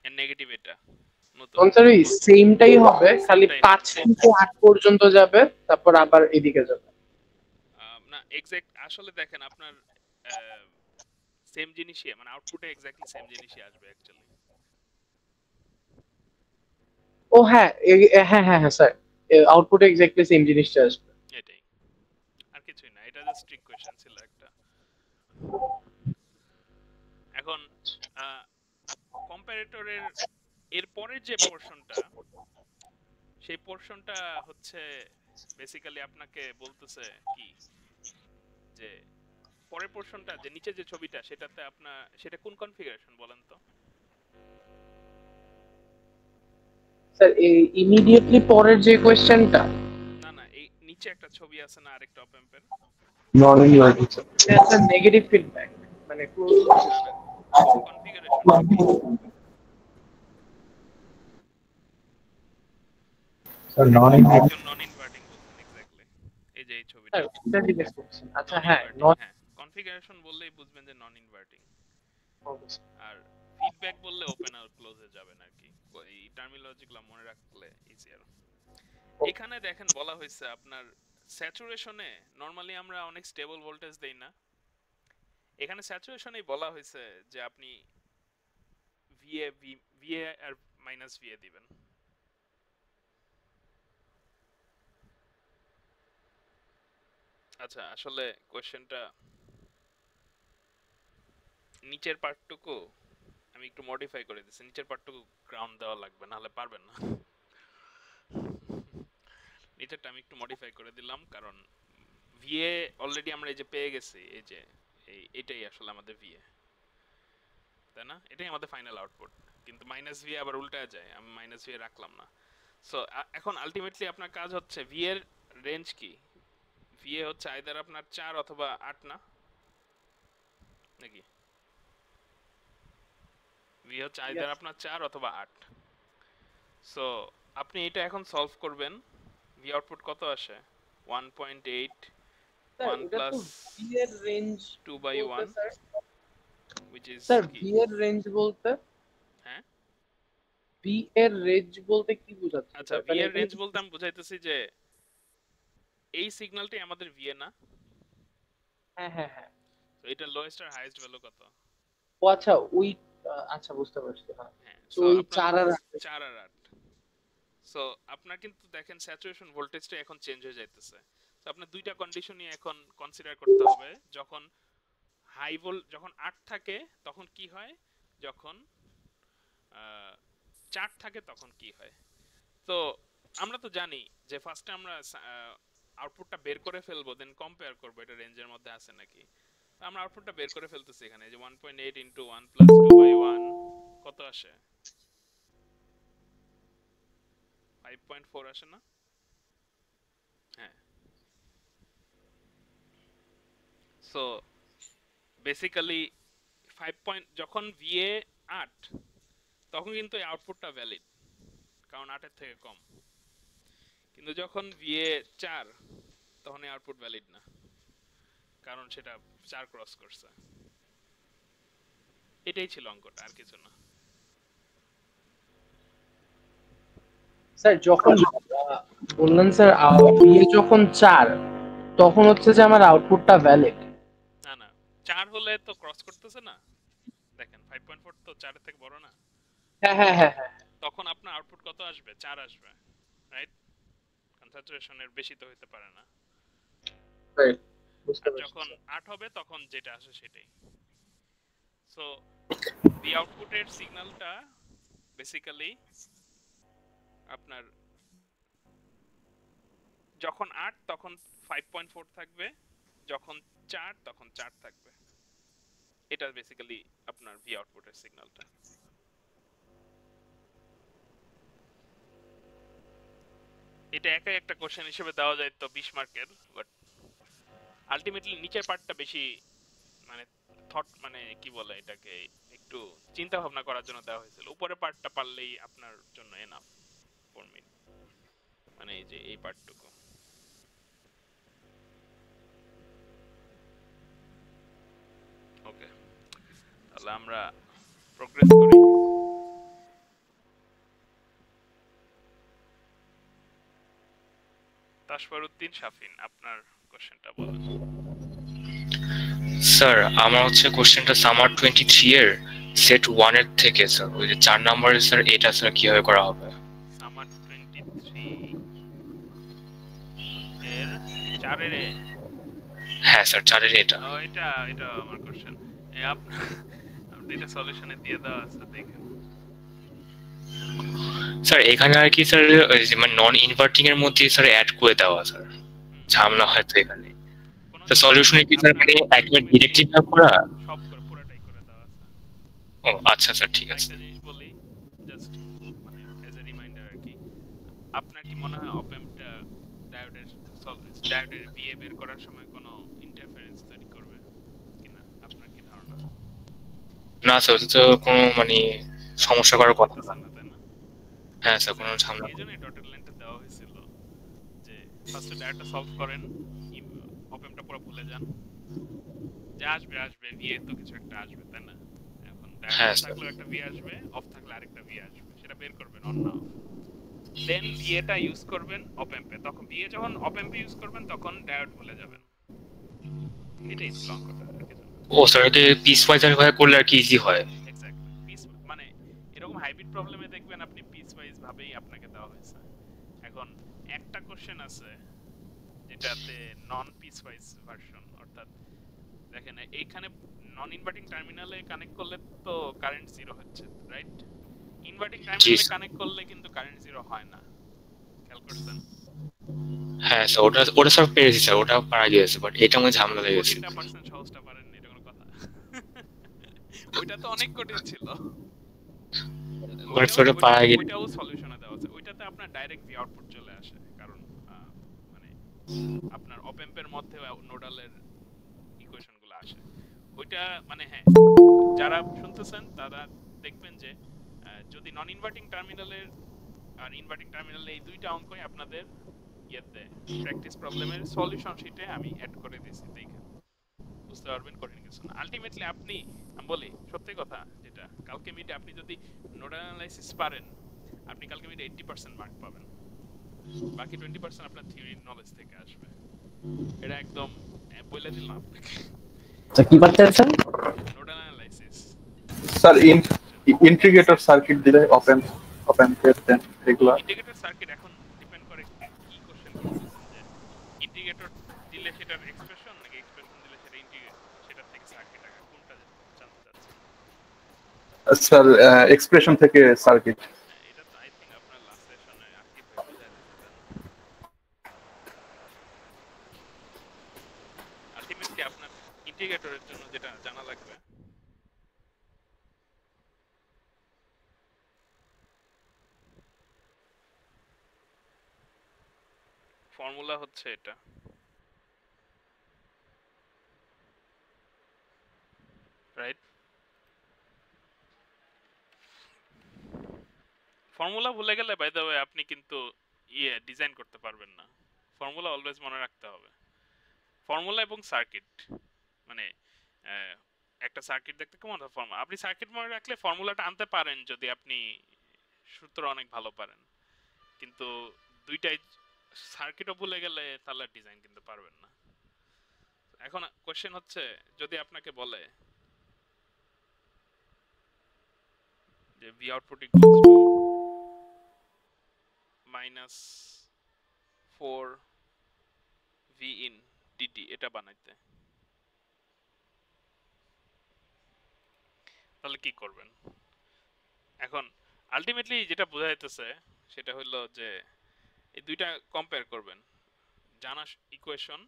এর নেগেটিভ এটা নতুন। স্যার ওই সেমটাই হবে, খালি Same টাই 5 হবে। থেকে 8 পর্যন্ত যাবে, তারপর আবার এদিকে যাবে। না এক্সাক্ট, আসলে দেখেন আপনার সেম জিনিসই মানে আউটপুটে এক্স্যাক্টলি সেম জিনিসই আসবে অ্যাকচুয়ালি। ও হ্যাঁ, হ্যাঁ হ্যাঁ হ্যাঁ স্যার, আউটপুটে এক্স্যাক্টলি সেম জিনিসটা আসবে। এটাই, আর কিছুই না, এটা জাস্ট ট্রিক কোশ্চেন ছিল একটা। এখন কম্পারেটরের এর পরের যে পোরশনটা, সেই পোরশনটা হচ্ছে বেসিক্যালি আপনাকে বলতেছে কি যে পরের পোরশনটা যে নিচে যে ছবিটা, সেটাতে আপনার সেটা কোন কনফিগারেশন বলেন তো? স্যার ইমিডিয়েটলি পরের যে কোশ্চেনটা, না না, এই নিচে একটা ছবি আছে না আরেকটা অপ অ্যাম্পের? নন ইনভার্টিং স্যার, নেগেটিভ ফিডব্যাক মানে ক্লোজ না না, কনফিগারেশনটা কি? স্যার নন ইনভার্টিং। একজন নন ইনভার্টিং বলছেন এক্স্যাক্টলি, এই যে এই ছবিটা স্যার এটা জিজ্ঞেস করছেন। আচ্ছা নন হ্যাঁ, ইনভার্টিং। নন। হ্যাঁ, কনফিগারেশন বললেই বুঝবেন যে নন ইনভার্টিং, আর ফিডব্যাক বললে ওপেন আর ক্লোজে যাবেন আর কি। এই টার্মিনোলজিগুলো মনে রাখলে ইজিয়ার। এখানে দেখেন বলা হয়েছে আপনার স্যাচুরেশনে নরমালি আমরা অনেক স্টেবল ভোল্টেজ দেই না, এখানে স্যাচুরেশনেই বলা হয়েছে যে আপনি ভিএ আর মাইনাস ভিএ দিবেন। আচ্ছা আসলে কোশ্চেনটা নিচের পার্টটুকু আমি একটু মডিফাই করে দিচ্ছি, নিচের পার্টটুকু গ্রাউন্ড দেওয়া লাগবে, নাহলে পারবেন না। নিচেরটা আমি একটু মডিফাই করে দিলাম, কারণ ভিএ অলরেডি আমরা এই যে পেয়ে গেছি, এই যে এটাই আসলে আমাদের ভিএ, তাই না? এটাই আমাদের ফাইনাল আউটপুট, কিন্তু মাইনাস ভিএ আবার উল্টায় যায়, আমি মাইনাস ভিএ রাখলাম না। সো এখন আলটিমেটলি আপনার কাজ হচ্ছে ভিএ এর রেঞ্জ কি? ভিএ হচ্ছে আইদার আপনার 4 অথবা 8 না নাকি? ভি হচ্ছে আইদার আপনার 4 অথবা 8। সো আপনি এটা এখন সলভ করবেন, ভি আউটপুট কত আসে? 1.8 1 প্লাস ভি এর রেঞ্জ 2/1 which is স্যার কি? ভি এর রেঞ্জ বলতে, হ্যাঁ ভি এর রেঞ্জ বলতে কি বোঝাচ্ছে? আচ্ছা, ভি এর রেঞ্জ বলতে আমি বুঝাইতেছি যে এই সিগন্যালটাই আমাদের ভিএ না? হ্যাঁ হ্যাঁ হ্যাঁ। তো এটা লোয়েস্ট আর হাইয়েস্ট ভ্যালু কত? ও আচ্ছা ওই আচ্ছা বুঝতে পারছি হ্যাঁ হ্যাঁ, তো সো ওই আপনার 4 আর 4 আর 8। সো আপনার কিন্তু দেখেন স্যাচুরেশন ভোল্টেজটা এখন চেঞ্জ হয়ে যাইতেছে। তো আপনার দুইটা কন্ডিশনই এখন কনসিডার করতে হবে। যখন যখন 8 থাকে তখন কি হয়, যখন 4 থাকে তখন কি হয়। তো আমরা তো জানি যে ফার্স্টে আমরা আউটপুটটা বের করে ফেলবো, দেন কম্পেয়ার করবো এটা রেঞ্জের মধ্যে আছে নাকি। তো আমরা আউটপুটটা বের করে ফেলতেছি এখানে, যে 1.8 ইনটু 1 প্লাস 2/1 কত আসে? 5.4 আসে না? হ্যাঁ। সো বেসিক্যালি 5 যখন VA 8 তখন কিন্তু এই আউটপুটটা ভ্যালিড, কারণ 8 এর থেকে কম। কিন্তু যখন VA 4 তখন এই আউটপুট ভ্যালিড না, কারণ সেটা 4 ক্রস করছে। এটাই ছিল অঙ্কটা, আর কিছু না। স্যার যখন বললেন স্যার বিয়ে যখন 4 তখন হচ্ছে যে আমার আউটপুটটা ভ্যালিড। না না, 4 হলে তো ক্রস করতেছে না। দেখেন 5.4 তো 4 এর থেকে বড় না। হ্যাঁ হ্যাঁ হ্যাঁ হ্যাঁ তখন আপনার আউটপুট কত আসবে? 4 আসবে, রাইট? কনসেন্ট্রেশনের বেশি তো হতে পারে না। রাইট বুঝতে আর পারছি যখন স্যার। 8 হবে তখন যেটা আসে সেটাই। সো দি আউটপুটের সিগন্যালটা বেসিক্যালি আপনার যখন 8 তখন 5.4 থাকবে, যখন 4 তখন 4 থাকবে। এটা বেসিক্যালি আপনার ভি আউটপুটের সিগন্যালটা। এটা একাই একটা কোশ্চেন হিসেবে দেওয়া যায় তো 20 মার্কের, বাট আলটিমেটলি নিচের পার্টটা বেশি মানে মানে কি বলে এটাকে, একটু চিন্তা ভাবনা করার জন্য দেওয়া হয়েছিল। উপরের পার্টটা পারলেই আপনার জন্য এনাফ ফর মি, মানে এই যে এই পার্টটুকু। ওকে, তাহলে আমরা প্রোগ্রেস করি। তাসফারউদ্দিন শাফিন, আপনার কোশ্চেনটা বলেন। স্যার আমার হচ্ছে কোশ্চেনটা সামার 23 এর সেট 1 এর থেকে স্যার ওই যে 4 নম্বরের স্যার এটা স্যার কিভাবে করা হবে? সামার 23 এর 4 এর হ্যাঁ স্যার 4 এর এটা। ও এটা এটা আমার কোশ্চেন। আপনি এটা সলিউশনে দিয়ে দেওয়া আছে, দেখেন। স্যার এখানে আর কি স্যার মানে নন ইনভার্টিং এর মধ্যে স্যার অ্যাড করে দেওয়া স্যার ঝামেলা হয়তো এখানে। স্যার সলিউশনে কি স্যার মানে একবার ডিরেক্টলি না করা? সব করে পুরোটাই করে দেওয়া আছে। ও আচ্ছা স্যার ঠিক আছে। একটা জিনিস বলি জাস্ট মানে এজ এ রিমাইন্ডার আর কি, আপনার কি মনে হয় অপএম্পটা ডায়োডের বিয়ে বের করার সময় কোনো ইন্টারফারেন্স তৈরি করবে কিনা, আপনার কি ধারণা? না স্যার তো কোনো মানে সমস্যা করার কথা না। না, তাই না? হ্যাঁ স্যার কোনো ঝামেলা। এই জন্যই ডটেড লাইনটা দেওয়া হয়েছিল যে ফার্স্টে ডায়োডটা সলভ করেন, অপএম্পটা পুরো ভুলে যান, যা আসবে আসবে, বিয়ে তো কিছু একটা আসবে, তাই না? এখন হ্যাঁ ডায়োড স্যার। থাকলে একটা বিয়ে আসবে, অফ থাকলে আরেকটা বিয়ে আসবে, সেটা বের করবেন অন না অফ। দেন বিয়েটা ইউজ করবেন অপএম্পে, তখন বিয়ে যখন অপএম্পে ইউজ করবেন তখন ডায়োড ভুলে যাবেন। এটাই ছিল অঙ্কটা, আর কিছু না। ও স্যার এটা পিস ওয়াইজ ভাবে করলে আর কি ইজি হয়। এক্স্যাক্টলি, পিস মানে এরকম হাইব্রিড প্রবলেমে দেখবেন আপনি পিস ওয়াইজ ভাবেই আপনাকে দেওয়া হয়েছে। এখন একটা কোশ্চেন আছে যেটাতে নন পিস ওয়াইজ ভার্সন, অর্থাৎ দেখেন এইখানে নন ইনভার্টিং টার্মিনালে কানেক্ট করলে তো কারেন্ট জিরো হচ্ছে, রাইট? ইনভার্টিং টার্মিনালে কানেক্ট করলে কিন্তু কারেন্ট জিরো হয় না, খেয়াল করছেন? হ্যাঁ স্যার ওটা স্যার পেরেছি স্যার, ওটা পারা গিয়েছে, বাট এটা মধ্যে ঝামেলা হয়ে গেছে। 40% সহজটা পারেন না, এটা কোনো কথা? ওইটা তো অনেক কঠিন ছিল। বাট ওটা পারা গিয়েছে। ওইটাও সলিউশনে দেওয়া আছে। ওইটাতে আপনার ডাইরেক্ট ভি আউটপুট চলে আসে, কারণ মানে আপনার অপএম্পের মধ্যে নোডালের ইকুয়েশনগুলো আসে। ওইটা মানে হ্যাঁ, যারা শুনতেছেন তারা দেখবেন যে যদি নন ইনভার্টিং টার্মিনালের আর ইনভার্টিং টার্মিনালে এই দুইটা অঙ্কই আপনাদের ইয়েতে প্র্যাকটিস প্রবলেমের সলিউশন শিটে আমি অ্যাড করে দিয়েছি, দেখেন বুঝতে পারবেন কঠিন কিছু না। আলটিমেটলি আপনি, আমি বলি সত্যি কথা, যেটা কালকে মিডে আপনি যদি নোডাল অ্যানালাইসিস পারেন, আপনি কালকে মিডে 80% মার্ক পাবেন, বাকি 20% আপনার থিওরি নলেজ থেকে আসবে। এটা একদম বলে দিলাম আপনাকে। তো কি পাচ্ছেন sir? Nodal analysis sir integrator circuit দিলে ওপেন দেন এগুলা। ইন্টিগ্রেটর সার্কিট এখন ডিপেন্ড করে কি কোশ্চেন করতেছেন, যে ইন্টিগ্রেটর দিলে সেটার এক্সপ্রেশন নাকি এক্সপ্রেশন দিলে সেটা সেটার থেকে সার্কিট আঁকা, কোনটা জানতে চাচ্ছেন? স্যার এক্সপ্রেশন থেকে সার্কিট। এটা তো আই থিঙ্ক আপনার লাস্ট সেশনে আকিব ভাই বুঝাই দিয়েছিলেন। আলটিমেটলি আপনার ইন্টিগ্রেটরের জন্য যেটা জানা লাগবে, ফর্মুলা হচ্ছে এটা, রাইট? ফর্মুলা ভুলে গেলে বাই দ্য ওয়ে আপনি কিন্তু ডিজাইন করতে পারবেন না। ফর্মুলা অলওয়েজ মনে রাখতে হবে। ফর্মুলা এবং সার্কিট, মানে একটা সার্কিট দেখতে কেমন ফর্মুলা, আপনি সার্কিট মনে রাখলে ফর্মুলাটা আনতে পারেন যদি আপনি সূত্র অনেক ভালো পারেন, কিন্তু দুইটাই সার্কিটও ভুলে গেলে তাহলে ডিজাইন কিন্তু পারবেন না। এখন কোশ্চেন হচ্ছে, যদি আপনাকে বলে যে V output equals to -4 V in dt, এটা বানাইতে, তাহলে কি করবেন? এখন আলটিমেটলি যেটা বোঝা যাইতেছে সেটা হলো যে এই দুইটা কম্পেয়ার করবেন, জানা ইকুয়েশন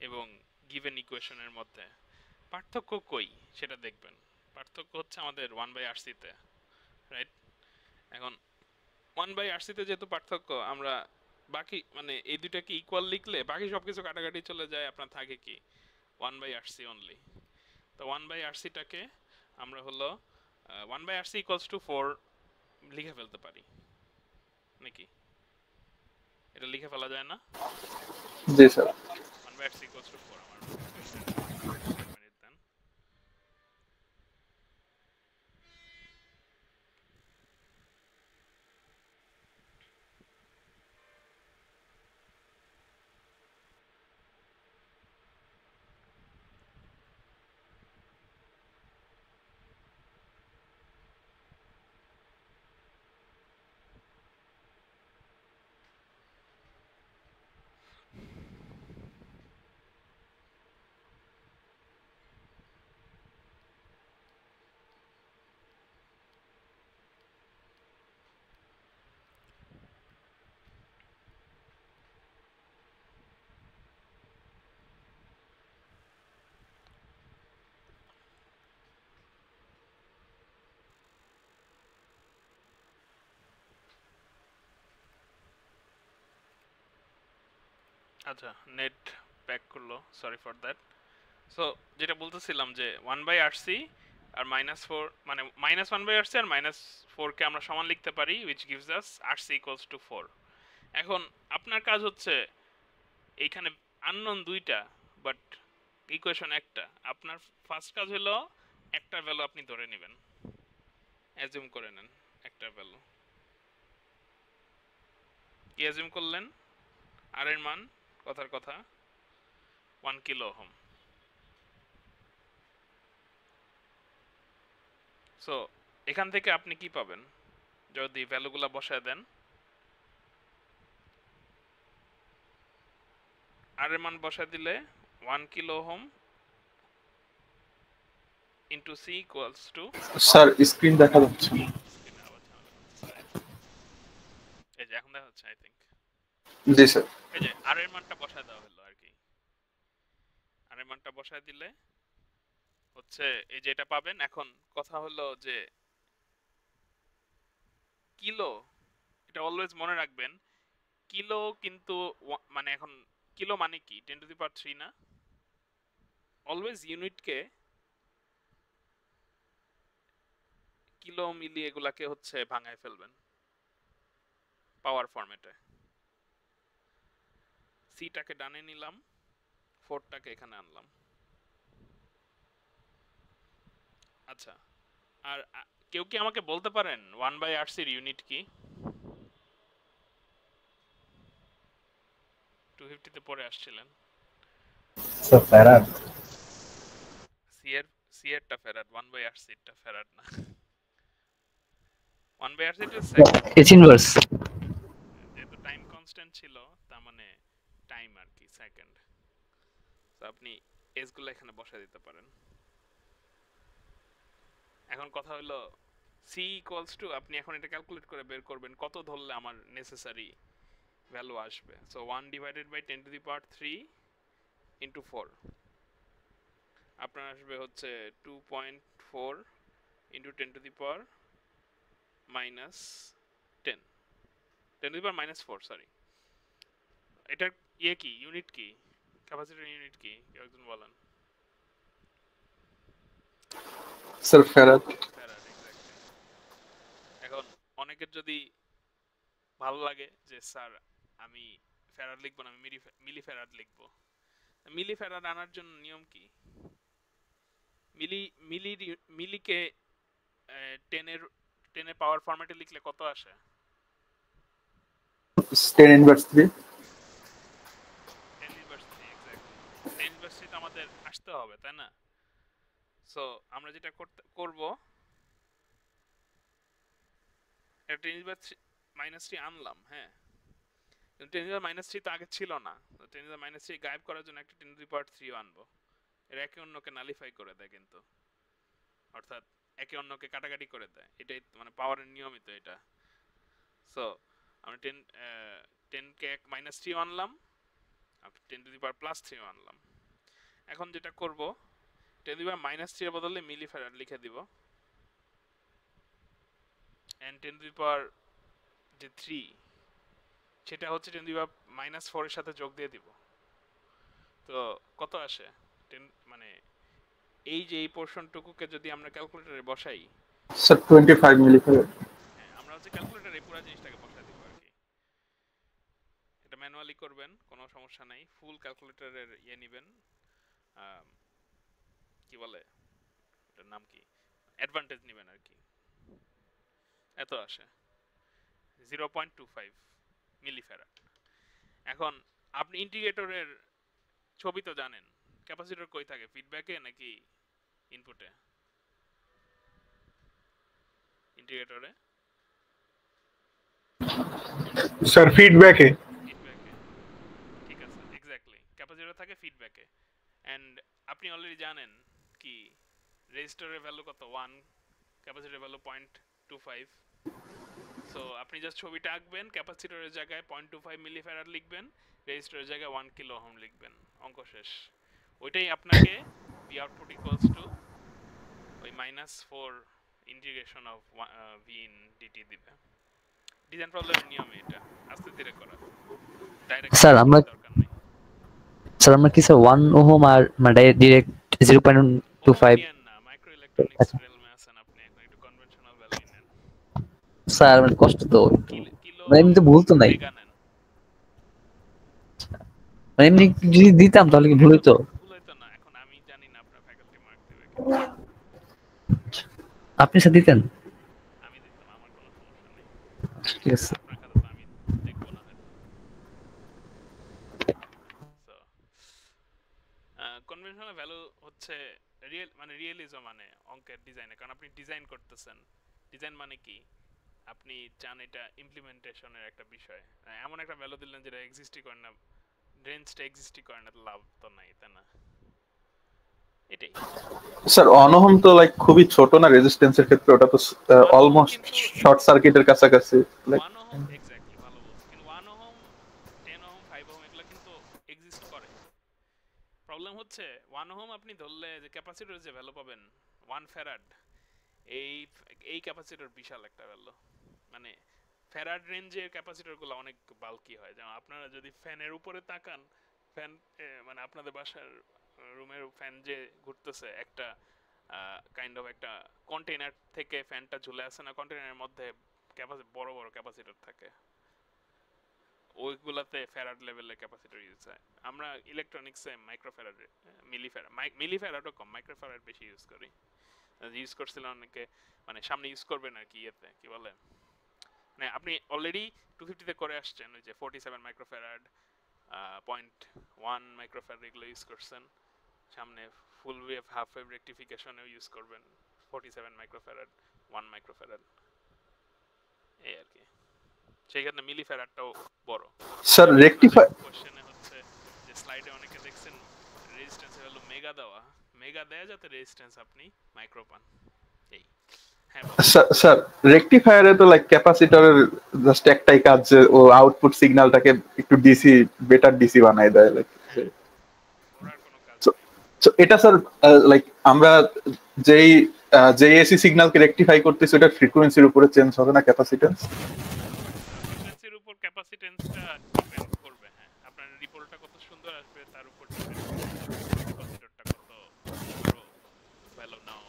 এবং গিভেন ইকুয়েশনের মধ্যে পার্থক্য কই সেটা দেখবেন। পার্থক্য হচ্ছে আমাদের 1/RC তে, রাইট? এখন 1/RC তে যেহেতু পার্থক্য, আমরা বাকি মানে এই দুইটাকে ইকুয়াল লিখলে বাকি সবকিছু কাটাকাটি চলে যায়, আপনার থাকে কি 1/RC অনলি। তো 1/RC টাকে আমরা হলো 1/RC ইকুয়ালস টু 4 লিখে ফেলতে পারি নাকি? এটা লিখে ফেলা যায় না? জি স্যার। 1/RC ইকুয়ালস টু 4 আমার মিনিট দেন। আচ্ছা, নেট ব্যাক করলো, সরি ফর দ্যাট। সো যেটা বলতেছিলাম যে 1/RC আর -4, মানে -1/RC আর -4 কে আমরা সমান লিখতে পারি, which gives us RC equals to 4। এখন আপনার কাজ হচ্ছে এইখানে আননোন দুইটা বাট ইকুয়েশন একটা। আপনার ফার্স্ট কাজ হলো একটা ভ্যালু আপনি ধরে নেবেন, অ্যাজিউম করে নেন একটা ভ্যালু। কি অ্যাজিউম করলেন? আর এর মান কথার কথা 1 কিলো ওহম। সো এখান থেকে আপনি কি পাবেন যদি ভ্যালুগুলা বসায় দেন? আর এর মান বসায় দিলে 1 kilo ohm into C equals to, sir screen দেখা যাচ্ছে না। এই যে এখন দেখা যাচ্ছে আই থিংক। G sir. এই যে আর এর মানটা বসায় দেওয়া হলো আর কি। আর এর মানটা বসায় দিলে হচ্ছে এই যে এটা পাবেন। এখন কথা হলো যে কিলো, এটা অলওয়েজ মনে রাখবেন, কিলো কিন্তু মানে এখন কিলো মানে কি 10⁻³ না? অলওয়েজ ইউনিটকে কিলো মিলি এগুলাকে হচ্ছে ভাঙায় ফেলবেন পাওয়ার ফরম্যাটে। সিটাকে ডানে নিলাম, 4টাকে এখানে আনলাম। আচ্ছা, আর কেউ কি আমাকে বলতে পারেন 1/RC এর ইউনিট কি? 250 তে পরে আসছিলেন। স্যার ফ্যারাড সি এরটা ফ্যারাড, 1/RC টা ফ্যারাড না। 1/RC টা সেকেন্ড, এস ইনভার্স। যেহেতু টাইম কনস্ট্যান্ট ছিল তার মানে টাইম আর কি সেকেন্ড। তো আপনি এস গুলো এখানে বসায় দিতে পারেন। এখন কথা হলো সি ইকুয়ালস টু, আপনি এখন এটা ক্যালকুলেট করে বের করবেন কত ধরলে আমার নেসেসারি ভ্যালু আসবে। So 1 divided by 10 to the power 3 into 4 আপনার আসবে হচ্ছে 2.4 into 10 to the power minus 10 10 to the power minus 4, sorry. এটার ইয়ে কি, ইউনিট কি, ক্যাপাসিটর ইউনিট কি কেউ একজন বলেন। Sir farad. Farad, exactly. এখন অনেকের যদি ভালো লাগে যে স্যার আমি ফ্যারাড লিখবো না, আমি মিলি ফ্যারাড লিখবো। মিলি ফ্যারাড আনার জন্য নিয়ম কি? মিলিকে 10 এর পাওয়ার ফরম্যাটে লিখলে কত আসে? 10 ইনভার্স 3। 10 inverse 3, exactly. 10 ইনভার্স 3 তো আমাদের আসতে হবে, তাই না? সো আমরা যেটা করব, এটা 10 ইনভার্স মাইনাস 3 আনলাম, হ্যাঁ, কিন্তু 10 ইনভার্স মাইনাস 3 তো আগে ছিল না। তো 10 ইনভার্স মাইনাস 3 গায়েব করার জন্য একটা 10 টু দি পাওয়ার 3 আনবো। এর একে অন্যকে নালিফাই করে দেয় কিন্তু, অর্থাৎ একে অন্যকে কাটাকাটি করে দেয়। এটাই মানে পাওয়ারের নিয়মিত এটা। সো আমরা 10 কে মাইনাস 3 আনলাম, আর 10 টু দি পাওয়ার প্লাস 3 আনলাম। এখন যেটা করব, 10 টু দি পাওয়ার মাইনাস 3 এর বদলে মিলি ফ্যারাড লিখে দিব, এন্ড 10 টু দি পাওয়ার যে 3 সেটা হচ্ছে 10 টু দি পাওয়ার মাইনাস 4 এর সাথে যোগ দিয়ে দিব। তো কত আসে? 10 মানে এই যে এই পোরশনটুকুকে যদি আমরা ক্যালকুলেটরে বসাই, স্যার 25 মিলি ফ্যারাড। হ্যাঁ, আমরা হচ্ছে ক্যালকুলেটরে পুরো জিনিসটাকে বসাই দিব আর কি। এটা ম্যানুয়ালি করবেন, কোনো সমস্যা নাই। ফুল ক্যালকুলেটরের ইয়ে নেবেন, কি বলে এটার নাম কি, অ্যাডভান্টেজ নেবেন আর কি। এত আসে 0.25 মিলি ফ্যারাড। এখন আপনি ইন্টিগ্রেটরের ছবি তো জানেন, ক্যাপাসিটর কই থাকে, ফিডব্যাকে নাকি ইনপুটে? ইন্টিগ্রেটরে স্যার ফিডব্যাকে। ফিডব্যাকে, ঠিক আছে, এক্স্যাক্টলি। ক্যাপাসিটর থাকে ফিডব্যাকে। এন্ড আপনি অলরেডি জানেন কি রেজিস্টরের ভ্যালু কত, 1, ক্যাপাসিটরের ভ্যালু 0.25। সো আপনি জাস্ট ছবিটা আঁকবেন, ক্যাপাসিটরের জায়গায় 0.25 মিলি ফ্যারাড লিখবেন, রেজিস্টরের জায়গায় 1 কিলো ওহম লিখবেন, অঙ্ক শেষ। ওইটাই আপনাকে ভি আউটপুট ইকুয়ালস টু ওই -4 integration of V in dt দিবে। ডিজাইন প্রবলেমের নিয়ম এটা, আস্তে ধীরে করা, ডাইরেক্ট স্যার আমরা কি স্যার 1 ওহম আর মানে ডাইরেক্ট 0.25? না, মাইক্রো ইলেকট্রনিক্স রেলমে আছেন আপনি, এখন একটু কনভেনশনাল ভ্যালু নেন। স্যার মানে কষ্ট তো, কিলো মানে এমনি তো ভুল তো নাই, মেগা নেন। মানে এমনি যদি দিতাম তাহলে কি ভুল হইতো? ভুল হইতো না। এখন আমি জানি না আপনার ফ্যাকাল্টি মার্ক দেবে কি। আপনি স্যার দিতেন? আমি দিতাম, আমার কোনো সমস্যা নেই। ঠিক আছে। আপনার খাতা তো আমি দেখবো না হয়তো। সো কনভেনশনাল ভ্যালু হচ্ছে রিয়েলিজম মানে অঙ্কের ডিজাইনে, কারণ আপনি ডিজাইন করতেছেন। ডিজাইন মানে কি, আপনি চান এটা ইমপ্লিমেন্টেশনের একটা বিষয়, এমন একটা ভ্যালু দিলেন যেটা এক্সিস্টই করে না, রেঞ্জটা এক্সিস্টই করে না, লাভ তো নাই, তাই না? এটাই স্যার 1 ওহম তো লাইক খুবই ছোট না রেজিস্ট্যান্সের ক্ষেত্রে, ওটা তো অলমোস্ট শর্ট সার্কিটের কাছাকাছি। 1 ওহম, এক্স্যাক্টলি, ভালো বলছেন। কিন্তু 1 ওহম, 10 ওহম, 5 ওহম এগুলো কিন্তু এক্সিস্ট করে। প্রবলেম হচ্ছে 1 ওহম আপনি ধরলে যে ক্যাপাসিটরের যে ভ্যালু পাবেন 1 ফ্যারাড, এই ক্যাপাসিটর বিশাল একটা ভ্যালু। মানে ফ্যারাড রেঞ্জের ক্যাপাসিটরগুলো অনেক বাল্কি হয়। যেমন আপনারা যদি ফ্যানের উপরে তাকান, ফ্যান মানে আপনাদের বাসার রুমের ফ্যান যে ঘুরতেছে, একটা কাইন্ড অফ একটা কন্টেইনার থেকে ফ্যানটা ঝুলে আসে না, কন্টেইনারের মধ্যে বড় বড় ক্যাপাসিটর থাকে, ওইগুলাতে ফ্যারাড লেভেলের ক্যাপাসিটর ইউজ হয়। আমরা ইলেকট্রনিক্সে মাইক্রোফ্যারাড, মিলিফ্যারাডও কম, মাইক্রোফ্যারাড বেশি ইউজ করি। ইউজ করছিলেন অনেকে, মানে সামনে ইউজ করবেন আর কি, ইয়েতে কি বলে, মানে আপনি অলরেডি 250 তে করে আসছেন, ওই যে 47 মাইক্রোফ্যারাড, 0.1 মাইক্রোফ্যারাড এগুলো ইউজ করছেন, সামনে ফুল ওয়েভ হাফ ওয়েভ রেকটিফিকেশনে ইউজ করবেন 47 মাইক্রোফ্যারাড 1 মাইক্রোফ্যারাড, এই আর কি। সেই ক্ষেত্রে মিলিফ্যারাডটাও বড়। স্যার রেকটিফাই কোশ্চেনে হচ্ছে যে স্লাইডে অনেকে দেখছেন রেজিস্ট্যান্সের ভ্যালু মেগা দেওয়া, মেগা দেয়া যাতে রেজিস্ট্যান্স আপনি মাইক্রো পান, এই। হ্যাঁ স্যার রেকটিফায়ারে তো লাইক ক্যাপাসিটরের জাস্ট একটাই কাজ যে ও আউটপুট সিগন্যালটাকে একটু ডিসি বেটার ডিসি বানায় দেয় লাইক। ওরার কোনো কাজ সো এটা স্যার লাইক আমরা যেই যে এসি সিগন্যালকে রেকটিফাই করতেছি ওটা ফ্রিকোয়েন্সির উপরে চেঞ্জ হবে না ক্যাপাসিট্যান্স? ফ্রিকোয়েন্সির উপর ক্যাপাসিট্যান্সটা ডিপেন্ড করবে। হ্যাঁ, আপনার রিপোর্টটা কত সুন্দর আসবে তার উপর ডিপেন্ড করবে ক্যাপাসিটরটা কত বড় ভ্যালু নাও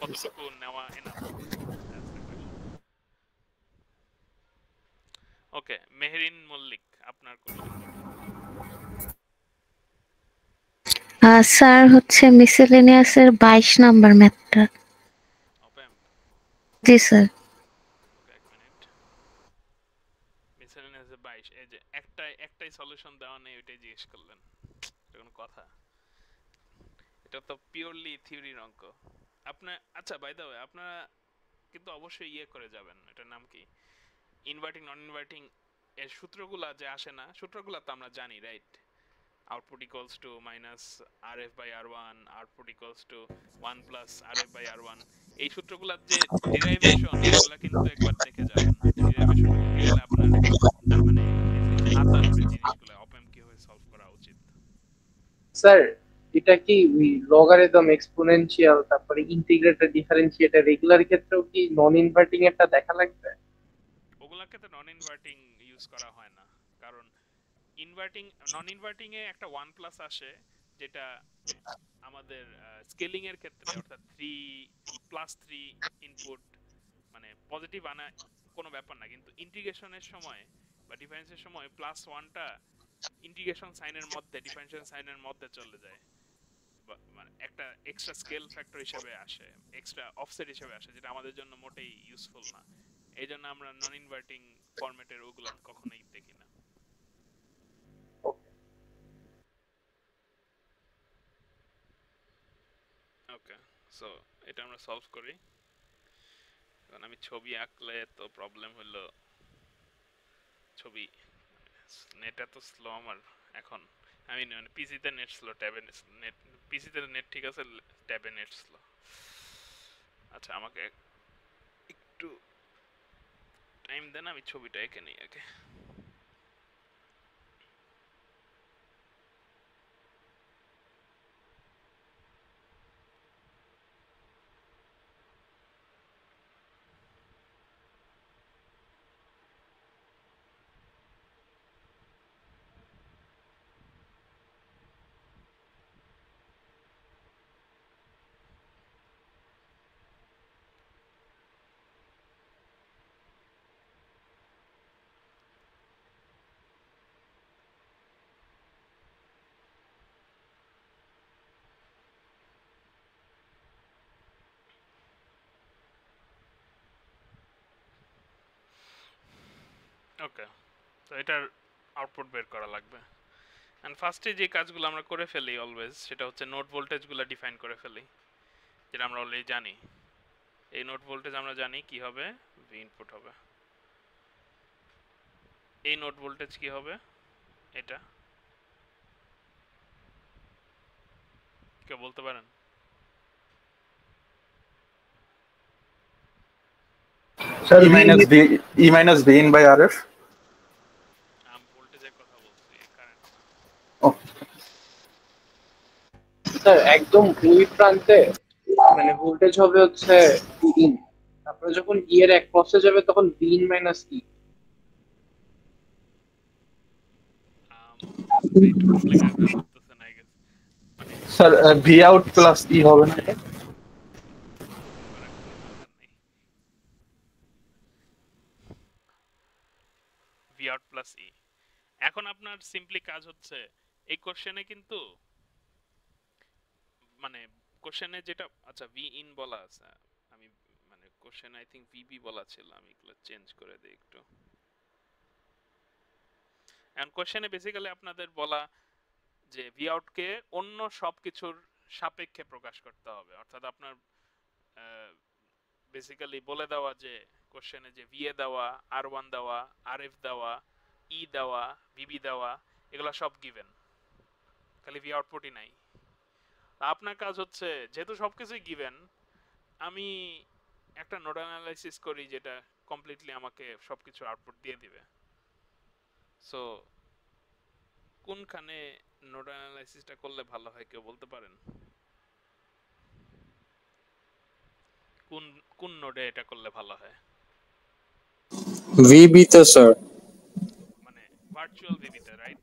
কতটুকু নেওয়া এনাফ। ওকে, মেহেরিন মল্লিক, আপনার কোশ্চেন। স্যার হচ্ছে মিসেলেনিয়াসের 22 নাম্বার ম্যাথটা। ওপেন জি স্যার। এক মিনিট। মিসেলেনিয়াস 22, এই যে একটাই সলিউশন দেওয়া নেই, ওইটাই জিজ্ঞেস করলেন, এটা কোনো কথা? এটা তো পিওরলি থিওরির অঙ্ক। আপনার আচ্ছা, বাই দ্য ওয়ে আপনারা কিন্তু অবশ্যই ইয়ে করে যাবেন, এটার নাম কি, ইনভার্টিং নন ইনভার্টিং এর সূত্রগুলা যে আসে না, সূত্রগুলা তো আমরা জানি, right? Output equals to minus RF by R1, output equals to 1 plus RF by R1, এই সূত্রগুলোর যে ডেরিভেশন এগুলা কিন্তু একবার দেখে যাবেন। ডেরিভেশন গেলে আপনার মানে হাতে আসবে জিনিসগুলো, অপএম কিভাবে সলভ করা উচিত। স্যার এটা কি লগারিদম, এক্সপোনেনশিয়াল, তারপরে ইন্টিগ্রেটেড, ডিফারেন্সিয়েটেড, রেগুলার ক্ষেত্রেও কি নন ইনভার্টিং একটা দেখা লাগবে? ওগুলাকে তো নন ইনভার্টিং ইউজ করা হয় না, কারণ ইনভার্টিং নন ইনভার্টিং এ একটা 1 প্লাস আসে, যেটা আমাদের স্কেলিং এর ক্ষেত্রে অর্থাৎ 3+3 ইনপুট মানে পজিটিভ আনা কোনো ব্যাপার না, কিন্তু ইন্টিগ্রেশনের সময় বা ডিফারেন্সের সময় +1টা ইন্টিগ্রেশন সাইনের মধ্যে, ডিফারেন্সিয়াল সাইনের মধ্যে চলে যায়, মানে একটা এক্সট্রা স্কেল ফ্যাক্টর হিসেবে আসে, এক্সট্রা অফসেট হিসেবে আসে, যেটা আমাদের জন্য মোটেই ইউজফুল না। এই জন্য আমরা নন ইনভার্টিং ফরম্যাটের ওগুলো কখনোই দেখি না। ওকে, সো এটা আমরা সলভ করি। কারণ আমি ছবি আঁকলে তো প্রবলেম হলো, ছবি নেট এত স্লো আমার এখন, আমি মানে পিসিতে নেট স্লো, ট্যাবে নেট, পিসিতে নেট ঠিক আছে, ট্যাবে নেট স্লো। আচ্ছা, আমাকে একটু টাইম দেন, আমি ছবিটা এঁকে নিই আগে। ওকে, তো এটার আউটপুট বের করা লাগবে। এন্ড ফার্স্টে যে কাজগুলো আমরা করে ফেলি অলওয়েজ, সেটা হচ্ছে নোড ভোল্টেজগুলো ডিফাইন করে ফেলি, যেটা আমরা অলরেডি জানি। এই নোড ভোল্টেজ আমরা জানি কি হবে, ভি ইনপুট হবে। এই নোড ভোল্টেজ কি হবে, এটা কেউ বলতে পারেন? Sir E minus V in by RF। আমি ভোল্টেজের কথা বলছি, কারেন্ট। স্যার একদম ওই প্রান্তে মানে ভোল্টেজ হবে হচ্ছে ইন, তারপরে যখন ই এর এক পাশে যাবে তখন V in minus E. Sir V out plus E হবে না? V out plus E. এখন আপনার সিম্পলি কাজ হচ্ছে, এই কোশ্চেনে কিন্তু মানে কোশ্চেনে যেটা, আচ্ছা ভি ইন বলা আছে, আমি মানে কোশ্চেন আই থিংক ভিবি বলা ছিল, আমি এগুলো চেঞ্জ করে দেই একটু। এন্ড কোশ্চেনে বেসিক্যালি আপনাদের বলা যে ভি আউটকে অন্য সবকিছুর সাপেক্ষে প্রকাশ করতে হবে, অর্থাৎ আপনার বেসিক্যালি বলে দেওয়া যে কোশ্চেনে যে ভিএ দেওয়া, আর1 দেওয়া, আরএফ দেওয়া, ই দেওয়া, ভিবি দেওয়া, এগুলো সব গিভেন, খালি ভি আউটপুটই নাই। আপনার কাজ হচ্ছে যেহেতু সবকিছুই গিভেন, আমি একটা নোড অ্যানালাইসিস করি যেটা কমপ্লিটলি আমাকে সবকিছু আউটপুট দিয়ে দিবে। সো কোনখানে নোড অ্যানালাইসিসটা করলে ভালো হয় কেউ বলতে পারেন? কোন কোন নোডে এটা করলে ভালো হয়? VB তে স্যার। মানে ভার্চুয়াল ভিবি তে, right?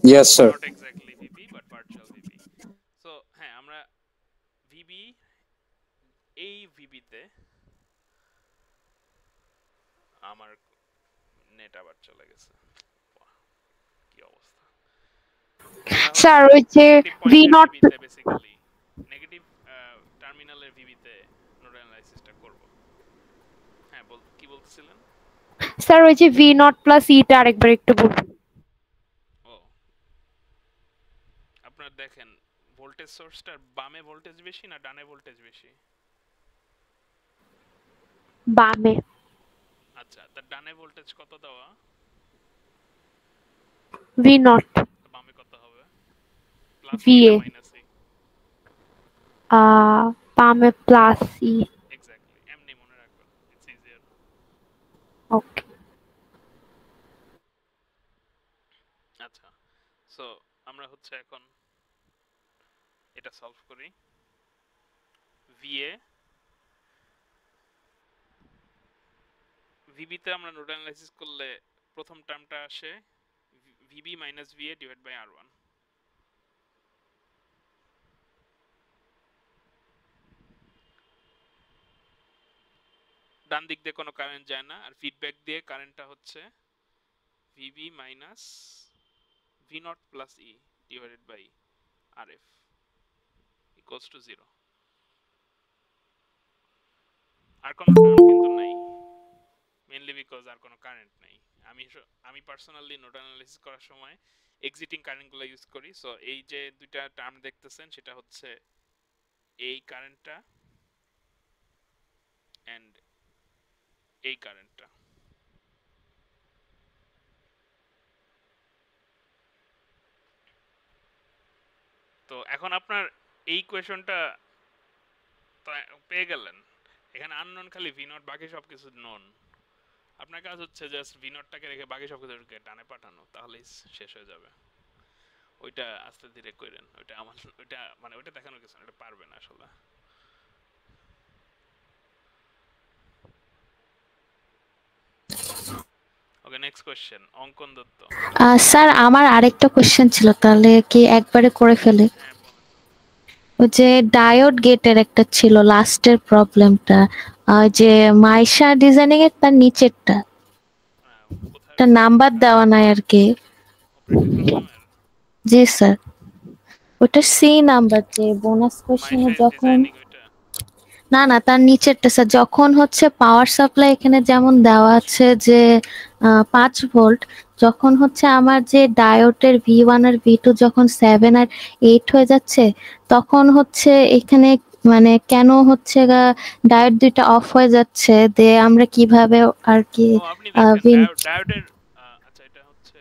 Yes sir. Not exactly VB but virtual VB. So হ্যাঁ, আমরা ভিবি, এই ভিবি তে আমার নেট আবার চলে গেছে, কি অবস্থা। স্যার ওই যে ভি নট বেসিক্যালি নেগেটিভ টার্মিনালের ভিবি তে নোড অ্যানালাইসিসটা করব। হ্যাঁ, কি বলতেছিলেন? স্যার ওই যে ভি নট প্লাস ইটা আরেকবার একটু বলুন। ও, আপনার দেখেন ভোল্টেজ সোর্সটার বামে ভোল্টেজ বেশি না ডানে ভোল্টেজ বেশি? বামে। আচ্ছা, তার ডানে ভোল্টেজ কত দেওয়া? V naught. বামে কত হবে? প্লাস ভি না এ মাইনাস ই? বামে প্লাস ই। এক্স্যাক্টলি, এমনি মনে রাখবেন, ইটস ইজিয়ার। ওকে। আচ্ছা, সো আমরা হচ্ছে এখন এটা সলভ করি। ভিএ ভিবি তে আমরা নোড অ্যানালাইসিস করলে প্রথম টার্মটা আসে VB minus VA divide by R one. ডান দিক দিয়ে কোনো কারেন্ট যায় না, আর ফিডব্যাক দিয়ে কারেন্টটা হচ্ছে VB minus V naught plus E divided by RF equals to 0। আর কোনো টার্ম কিন্তু নাই, মেইনলি বিকজ আর কোনো কারেন্ট নাই। আমি পার্সোনালি নোড অ্যানালাইসিস করার সময় এক্সিটিং কারেন্টগুলো ইউজ করি। সো এই যে দুইটা টার্ম দেখতেছেন সেটা হচ্ছে এই কারেন্টটা এন্ড এই কারেন্টটা। তো এখন আপনার এই কোয়েশনটা পেয়ে গেলেন, এখানে আননোন খালি ভি নট, বাকি সবকিছু নোন। আপনার কাজ হচ্ছে জাস্ট ভি নটটাকে রেখে বাকি সবকিছুকে ডানে পাঠানো, তাহলেই শেষ হয়ে যাবে। ওইটা আস্তে ধীরে করেন, ওইটা আমার ওইটা মানে ওইটা দেখানোর কিছু না, এটা পারবেন আসলে। ওকে, নেক্সট কোশ্চেন, অঙ্কন দত্ত। স্যার আমার আরেকটা কোশ্চেন ছিল, তাহলে কি একবারে করে ফেলে? ওই যে ডায়োড গেটের একটা ছিল লাস্টের প্রবলেমটা, যে মাইশা ডিজাইনিং এর তার নিচেরটা, একটা নাম্বার দেওয়া নাই আর কি। জি স্যার, ওটা সি নাম্বার, যে বোনাস কোশ্চেনে যখন না না তার নিচেরটা স্যার, যখন হচ্ছে পাওয়ার সাপ্লাই এখানে যেমন দেওয়া আছে যে 5 ভোল্ট, যখন হচ্ছে আমার যে ডায়োডের V1 আর V2 যখন 7 আর 8 হয়ে যাচ্ছে, তখন হচ্ছে এখানে মানে কেন হচ্ছে ডায়োড দুইটা অফ হয়ে যাচ্ছে, দে আমরা কিভাবে আর কি ডায়োডের। আচ্ছা, এটা হচ্ছে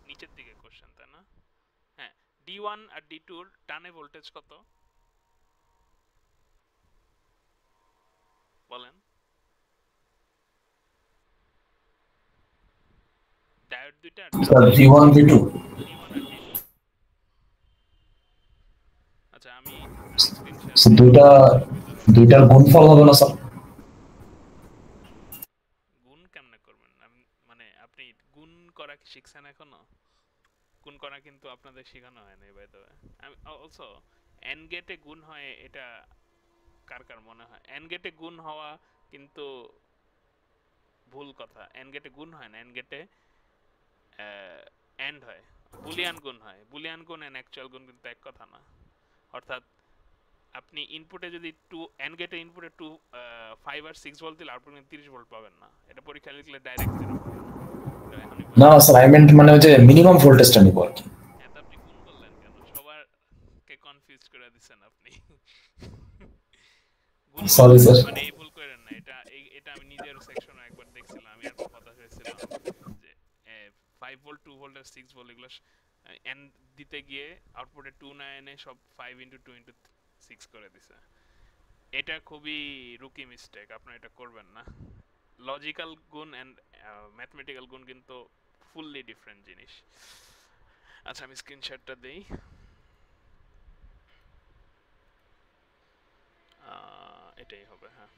নিচের দিকে কোশ্চেন, তাই না? হ্যাঁ, D1 আর D2 এর ডানে ভোল্টেজ কত বলেন? ডায়োড দুইটা V1 V2। আচ্ছা, আমি দুইটার গুণফল হবে না স্যার? গুণ কেমনে করবেন? মানে আপনি গুণ করা কি শিখছেন এখনো? গুণ করা কিন্তু আপনাদের শেখানো হয় না, বাই দ্য ওয়ে। আমি অলসো এন গেটে গুণ হয়, এটা কার কার মনে হয়? এন গেটে গুণ হওয়া কিন্তু ভুল কথা। এন গেটে গুণ হয় না, এন গেটে এন্ড হয়, বুলিয়ান গুণ হয়। বুলিয়ান গুণ এন্ড অ্যাকচুয়াল গুণ কিন্তু এক কথা না। অর্থাৎ আপনি ইনপুটে যদি এন গেটে ইনপুটে 5 আর 6 ভোল্ট দিলে আউটপুট 30 ভোল্ট পাবেন না, এটা পরীক্ষা লিখলে ডাইরেক্ট 0 পাবেন। এখনই না স্যার আই মেন্ট মানে ওই যে মিনিমাম ভোল্টেজটা নিব আর কি। এত আপনি কোন বললেন কেন? সবারকে কনফিউজ করে দিচ্ছেন আপনি। Sorry sir. মানে এই ভুল করেন না, এটা আমি নিজের সেকশনে একবার দেখছিলাম, আমি আর খুব হতাশ হয়েছিলাম যে 5 ভোল্ট 2 ভোল্ট আর 6 ভোল্ট এগুলো এন দিতে গিয়ে আউটপুটে 2 না এনে সব 5 ইনটু 2 ইনটু 6 করে দিছে। এটা খুবই রুকি মিস্টেক, আপনারা এটা করবেন না। লজিক্যাল গুণ এন্ড ম্যাথমেটিক্যাল গুণ কিন্তু ফুললি ডিফারেন্ট জিনিস। আচ্ছা আমি স্ক্রিনশটটা দেই। এটাই হবে, হ্যাঁ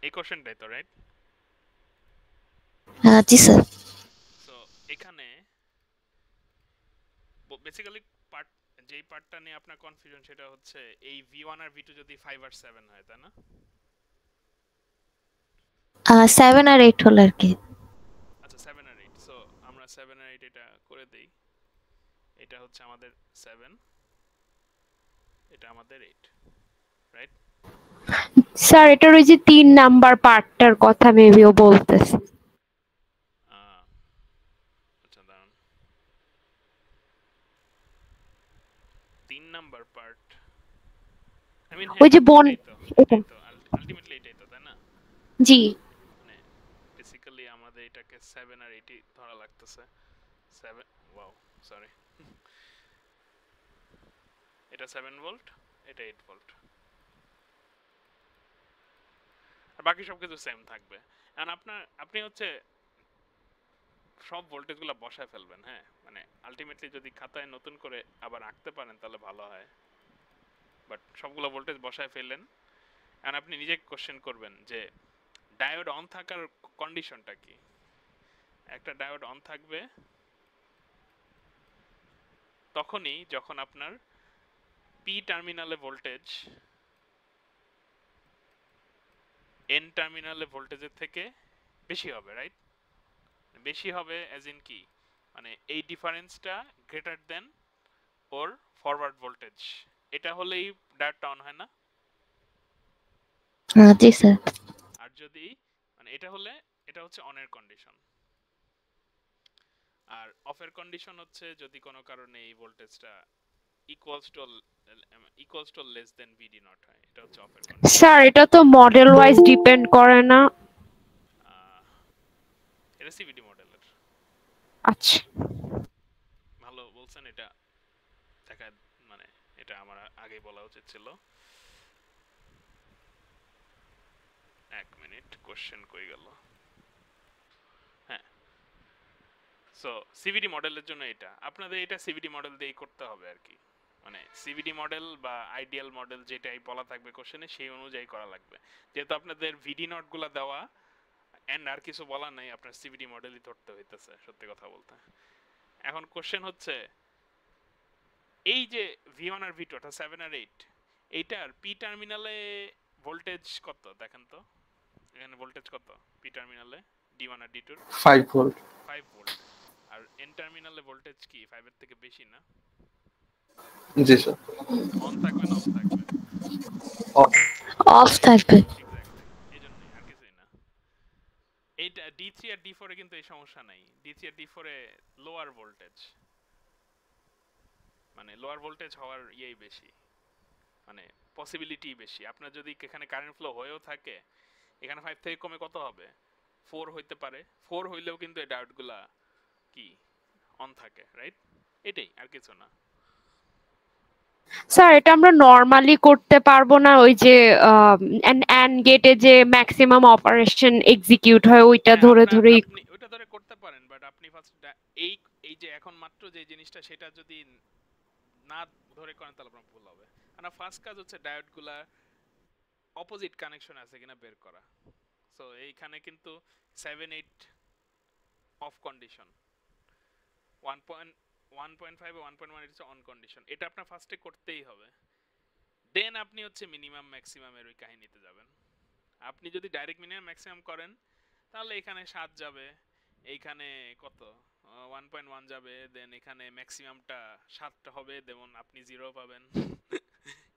এই কোশ্চেনটাই তো, রাইট? জি স্যার। সো এখানে বেসিক্যালি যেই পার্টটা নিয়ে আপনার কনফিউশন সেটা হচ্ছে এই v1 আর v2 যদি 5 আর 7 হয়, তাই না? 7 আর 8 হল আর কি। আচ্ছা 7 আর 8, সো আমরা 7 আর 8 এটা করে দেই। এটা হচ্ছে আমাদের 7, এটা আমাদের 8, রাইট? স্যার এটার ওই যে 3 নাম্বার পার্টটার কথা মেবি ও বলতেছে। আচ্ছা দাঁড়ান, 3 নাম্বার পার্ট আই মিন ওই যে বন এটা আলটিমেটলি এটাই তো, তাই না? জি মানে বেসিক্যালি আমাদের এটাকে 7 আর 8 ধরা লাগতেছে। 7, ওয়াও সরি, এটা 7 ভোল্ট, এটা 8 ভোল্ট, আর বাকি সব কিছু সেম থাকবে। এন্ড আপনি হচ্ছে সব ভোল্টেজগুলো বসায় ফেলবেন, হ্যাঁ মানে আলটিমেটলি যদি খাতায় নতুন করে আবার আঁকতে পারেন তাহলে ভালো হয়, বাট সবগুলো ভোল্টেজ বসায় ফেললেন। এন্ড আপনি নিজে কোশ্চেন করবেন যে ডায়োড অন থাকার কন্ডিশনটা কি। একটা ডায়োড অন থাকবে তখনই যখন আপনার পি টার্মিনালে ভোল্টেজ এন টার্মিনালে ভোল্টেজের থেকে বেশি হবে, রাইট? বেশি হবে অ্যাজ ইন কি, মানে এই ডিফারেন্সটা গ্রেটার দেন ওর ফরওয়ার্ড ভোল্টেজ। এটা হলেই ডায়োডটা অন হয় না? জি স্যার। আর যদি মানে এটা হলে এটা হচ্ছে অনের কন্ডিশন, আর অফের কন্ডিশন হচ্ছে যদি কোনো কারণে এই ভোল্টেজটা equals to less than VD not হয়, এটা হচ্ছে অফের কন্ডিশন। স্যার এটা তো মডেল ওয়াইজ ডিপেন্ড করে না। এটা সিভিডি মডেলের। আচ্ছা ভালো বলছেন, এটা দেখা মানে এটা আমার আগে বলা উচিত ছিল। এক মিনিট, কোশ্চেন কই গেল? হ্যাঁ, সো সিভিডি মডেলের জন্য এটা আপনাদের এটা সিভিডি মডেল দিয়েই করতে হবে আর কি। মানে সিভিডি মডেল বা আইডিয়াল মডেল যেটাই বলা থাকবে কোশ্চেনে সেই অনুযায়ী করা লাগবে। যেহেতু আপনাদের ভিডি নটগুলো দেওয়া এন্ড আর কিছু বলা নাই, আপনার সিভিডি মডেলই ধরতে হইতেছে সত্যি কথা বলতে। এখন কোশ্চেন হচ্ছে এই যে v1 আর v2 অর্থাৎ 7 আর 8, এইটার পি টার্মিনালে ভোল্টেজ কত দেখেন তো। এখানে ভোল্টেজ কত পি টার্মিনালে d1 আর d2? 5 ভোল্ট। 5 ভোল্ট। আর এন টার্মিনালে ভোল্টেজ কি 5 এর থেকে বেশি না? জি স্যার। অন থাকবে না অফ থাকবে? অফ থাকবে। এক্স্যাক্টলি, এইজন্যই আর কিছুই না। এইটা d3 আর d4 এ কিন্তু এই সমস্যা নাই। d3 আর d4 এ লোয়ার ভোল্টেজ, মানে লোয়ার ভোল্টেজ হওয়ার ইয়েই বেশি, মানে পসিবিলিটি বেশি। আপনার যদি এখানে কারেন্ট ফ্লো হয়েও থাকে, এখানে 5 থেকে কমে কত হবে? 4 হইতে পারে। 4 হইলেও কিন্তু এই ডায়োডগুলা কি অন থাকে, রাইট? এটাই, আর কিছু না। স্যার এটা আমরা নরমালি করতে পারবো না, ওই যে এন্ড গেটে যে ম্যাক্সিমাম অপারেশন এক্সিকিউট হয় ওইটা ধরে ধরে আপনি ওইটা ধরে করতে পারেন, বাট আপনি ফার্স্ট এই যে এখন মাত্র যে জিনিসটা সেটা যদি না ধরে করেন তাহলে আপনার ভুল হবে। আর ফার্স্ট কাজ হচ্ছে ডায়োডগুলা অপোজিট কানেকশন আছে কিনা বের করা। সো এইখানে কিন্তু 7 8 অফ কন্ডিশন, 1.5 ও 1.1 এটা অন কন্ডিশন। এটা আপনার ফার্স্টে করতেই হবে, দেন আপনি হচ্ছে মিনিমাম ম্যাক্সিমাম এর ওই কাহিনীতে যাবেন। আপনি যদি ডাইরেক্ট মিনিমাম ম্যাক্সিমাম করেন তাহলে এখানে 7 যাবে, এইখানে কত 1.1 যাবে, দেন এখানে ম্যাক্সিমামটা 7টা হবে, যেমন আপনি 0 পাবেন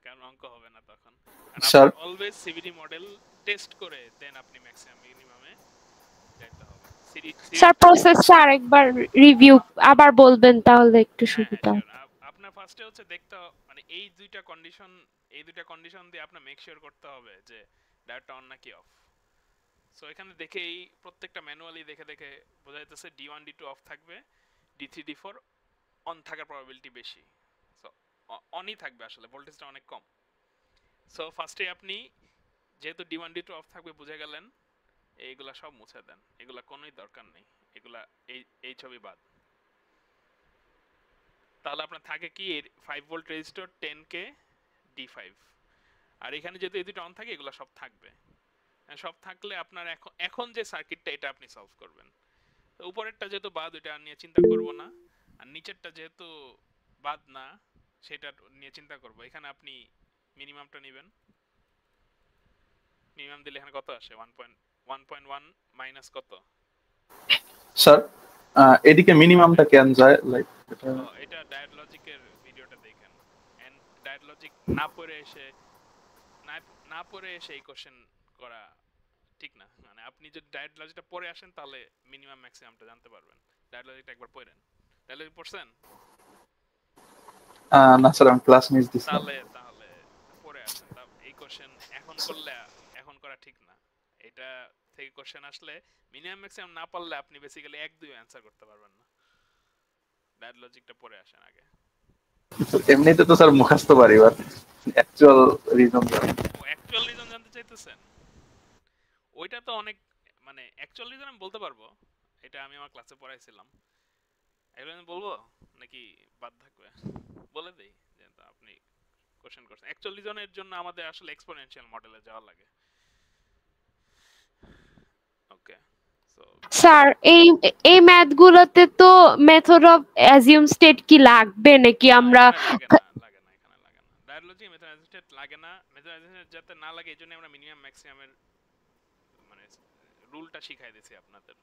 কারণ অঙ্ক হবে না তখন। আর আপনি অলওয়েজ সিভিডি মডেল টেস্ট করে দেন আপনি ম্যাক্সিমাম মিনিমামে স্যার প্রসেসটা আরেকবার রিভিউ আবার বলবেন তাহলে একটু সুবিধা হবে। আপনার ফার্স্টে হচ্ছে দেখতে মানে এই দুইটা কন্ডিশন দিয়ে আপনার মেক শিওর করতে হবে যে ডায়োডটা অন নাকি অফ। সো এখানে দেখেই প্রত্যেকটা ম্যানুয়ালি দেখে দেখে বোঝা যাচ্ছে D1 D2 অফ থাকবে, D3 D4 অন থাকার প্রবাবিলিটি বেশি। সো অনই থাকবে, আসলে ভোল্টেজটা অনেক কম। সো ফার্স্টে আপনি যেহেতু D1 D2 অফ থাকবে বুঝে গেলেন, এইগুলা সব মুছে দেন, এগুলা কোনোই দরকার নেই, এগুলা এই ছবি বাদ। তাহলে আপনার থাকে কি 5 ভোল্ট রেজিস্টর 10K D5, আর এখানে যেহেতু এই দুটো অন থাকে এগুলা সব থাকবে। সব থাকলে আপনার এখন যে সার্কিটটা এটা আপনি সলভ করবেন। তো উপরেরটা যেহেতু বাদ, ওইটা নিয়ে চিন্তা করব না, আর নিচেরটা যেহেতু বাদ না সেটা নিয়ে চিন্তা করব। এখানে আপনি মিনিমামটা নেবেন, মিনিমাম দিলে এখানে কত আসে 1.1 মাইনাস কত স্যার এদিকে মিনিমামটা কেন যায় লাইক এটা ডায়োড লজিকের ভিডিওটা দেখেন। এন্ড ডায়োড লজিক না পড়ে এসে এই কোশ্চেন করা ঠিক না। মানে আপনি যদি ডায়োড লজিকটা পড়ে আসেন তাহলে মিনিমাম ম্যাক্সিমামটা জানতে পারবেন। ডায়োড লজিকটা একবার পড়েন। ডায়োড লজিক পড়ছেন? না স্যার আমি ক্লাস মিস দিছি। তাহলে পড়ে আসেন। এই কোশ্চেন এখন করলে এখন করা ঠিক না। এটা থেকে কোশ্চেন আসলে মিনিমাম ম্যাক্সিমাম না পারলে আপনি বেসিক্যালি 1-2 অ্যানসার করতে পারবেন না। ডায়োড লজিকটা পড়ে আসেন আগে। এমনিতে তো স্যার মুখস্থ পারি, বাট অ্যাকচুয়াল রিজন জানতে চাইতেছেন? ওইটা তো অনেক, মানে অ্যাকচুয়াল রিজন আমি বলতে পারবো, এটা আমি আমার ক্লাসে পড়াইছিলাম। এগুলো বলবো নাকি বাদ থাকবে? বলে দেই যে আপনি কোশ্চেন করছেন। অ্যাকচুয়াল রিজনের জন্য আমাদের আসলে এক্সপোনেনশিয়াল মডেলে যাওয়া লাগে। ওকে, স্যার এই ম্যাথ গুলোতে তো মেথড অফ অ্যাজিউম স্টেট কি লাগবে নাকি আমরা লাগে না diode logic method assume state লাগে না। মেথড অ্যাজিউম স্টেট যাতে না লাগে এইজন্য আমরা মিনিমাম ম্যাক্সিমামের মানে রুলটা শিখাই দিয়েছি আপনাদের।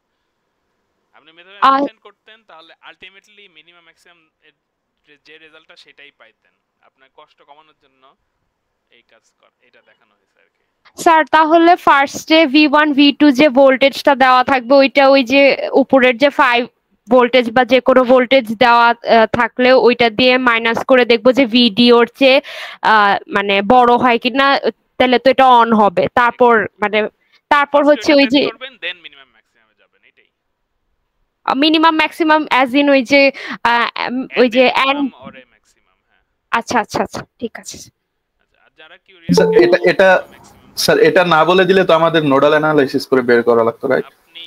আপনি মেথড অ্যাজিউম স্টেট করতেন তাহলে আলটিমেটলি মিনিমাম ম্যাক্সিমাম যে রেজাল্টটা সেটাই পাইতেন। আপনার কষ্ট কমানোর জন্য এই কাজ এটা দেখানো হয়েছে আর কি। স্যার তাহলে ফার্স্টে V1 V2 যে ভোল্টেজটা দেওয়া থাকবে ওইটা ওই যে উপরের যে 5 ভোল্টেজ বা যে কোনো ভোল্টেজ দেওয়া থাকলে ওইটা দিয়ে মাইনাস করে দেখবো যে ভিডিওর চেয়ে মানে বড় হয় কিনা, তাহলে তো এটা অন হবে। তারপর হচ্ছে ওই যে করবেন দেন মিনিমাম ম্যাক্সিমামে যাবেন, এটাই। মিনিমাম ম্যাক্সিমাম অ্যাজ ইন ওই যে আচ্ছা ঠিক আছে। যারা কিউরিয়াস এটা স্যার এটা না বলে দিলে তো আমাদের নোডাল অ্যানালাইসিস করে বের করা লাগতো, রাইট? আপনি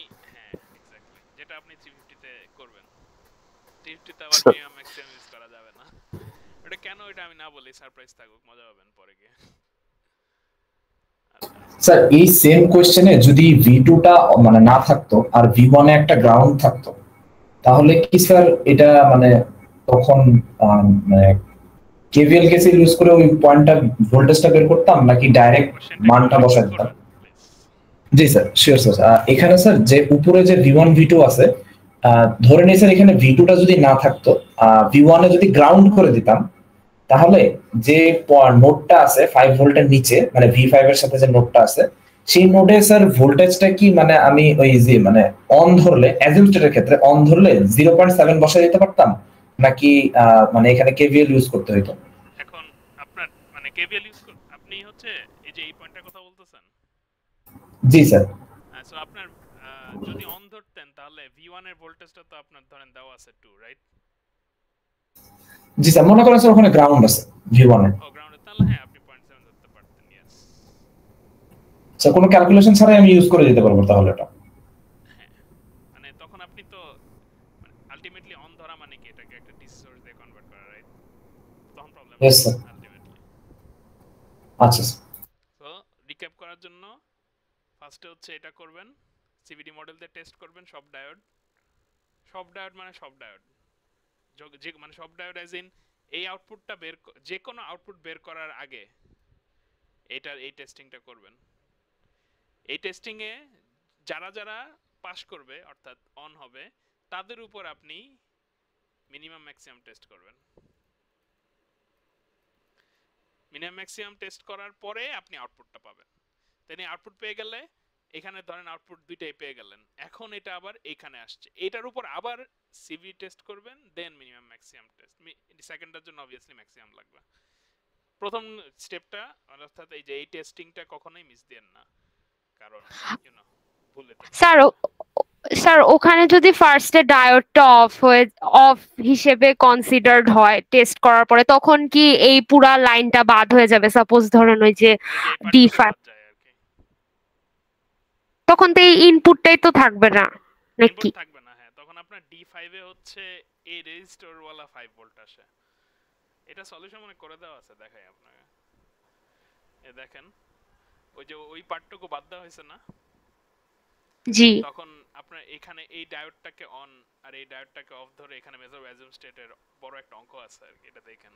এক্স্যাক্টলি যেটা আপনি 350 তে করবেন, 350 তে আবার মিনিমাম ম্যাক্সিমাম ইউজ করা যাবে না। এটা কেন, এটা আমি না বলি, সারপ্রাইজ থাকুক, মজা পাবেন পরে গিয়ে। স্যার এই সেম কোশ্চেনে যদি V2 টা মানে না থাকতো আর V1 এ একটা গ্রাউন্ড থাকতো, তাহলে কি স্যার এটা মানে তখন মানে কেভিএল কেসে ইউজ করে ওই পয়েন্টটা ভোল্টেজটা বের করতাম নাকি ডাইরেক্ট মানটা বসাই দিতাম? জি স্যার, শিওর স্যার। এখানে স্যার যে উপরে যে V1 V2 আছে, ধরে নিই স্যার এখানে V2 টা যদি না থাকতো, V1 এ যদি গ্রাউন্ড করে দিতাম, তাহলে যে নোডটা আছে 5 ভোল্টের নিচে, মানে V5 এর সাথে যে নোডটা আছে, সেই নোডে স্যার ভোল্টেজটা কি মানে আমি ওই যে মানে অন ধরলে অ্যাজিউম স্টেটের ক্ষেত্রে অন ধরলে 0.7 বসাই দিতে পারতাম নাকি মানে এখানে কেভিএল ইউজ করতে হতো? এখন আপনার মানে কেভিএল ইউজ আপনি হচ্ছে এই যে এই পয়েন্টের কথা বলতেছেন? জি স্যার। সো আপনার যদি অন ধরতেন তাহলে V1 এর ভোল্টেজটা তো আপনার ধরেন দেওয়া আছে 2, রাইট? জি স্যার, মনে করেন স্যার ওখানে গ্রাউন্ড আছে V1 এ। ও গ্রাউন্ডে, তাহলে হ্যাঁ আপনি 0.7 ধরতে পারতেন। यस স্যার কোনো ক্যালকুলেশন ছাড়াই আমি ইউজ করে দিতে পারবো তাহলে এটা? হ্যাঁ, মানে তখন আপনি তো মানে আলটিমেটলি অন ধরা মানে কি এটাকে একটা ডিসি সোর্স দিয়ে কনভার্ট করা, রাইট? তখন প্রবলেম यस স্যার। আলটিমেটলি। আচ্ছা স্যার। সো রিক্যাপ করার জন্য ফার্স্টে হচ্ছে এটা করবেন, সিভিডি মডেল দিয়ে টেস্ট করবেন সব ডায়োড মানে সব ডায়োড যে মানে সব ডায়োড অ্যাজ ইন এই আউটপুটটা যে কোনো আউটপুট বের করার আগে এই টেস্টিংটা করবেন। এই টেস্টিং এ যারা পাস করবে অর্থাৎ অন হবে তাদের উপর আপনি মিনিমাম ম্যাক্সিমাম টেস্ট করবেন। মিনিমাম ম্যাক্সিমাম টেস্ট করার পরে আপনি আউটপুটটা পাবেন। তেনি আউটপুট পেয়ে গেলে এখানে ধরেন আউটপুট দুইটাই পেয়ে গেলেন, এখন এটা আবার এখানে আসছে, এটার উপর আবার সিভি টেস্ট করবেন, দেন মিনিমাম ম্যাক্সিমাম টেস্ট। সেকেন্ডের জন্য অবভিয়াসলি ম্যাক্সিমাম লাগবে। প্রথম স্টেপটা অর্থাৎ এই যে এই টেস্টিংটা কখনোই মিস দেন না, কারণ ইউ নো ভুলে স্যার ওখানে যদি ফার্স্টে ডায়োডটা অফ হিসেবে কনসিডারড হয় টেস্ট করার পরে, তখন কি এই পুরা লাইনটা বাদ হয়ে যাবে? সাপোজ ধরেন ওই যে D5, তখন তো এই ইনপুটটাই তো থাকবে না নাকি? থাকবে না, হ্যাঁ। তখন আপনার D5 এ হচ্ছে এই রেজিস্টার ওয়ালা 5 ভোল্ট আসে। এটা সলিউশন মনে করে দেওয়া আছে, দেখাই আপনাকে। এই দেখেন ওই যে ওই পার্টটুকু বাদ দেওয়া হয়েছে না, জি। তখন আপনার এখানে এই ডায়োডটাকে অন আর এই ডায়োডটাকে অফ ধরে এখানে মেজর অ্যাজুম স্টেটের বড় একটা অঙ্ক আছে আর কি, এটা দেখেন,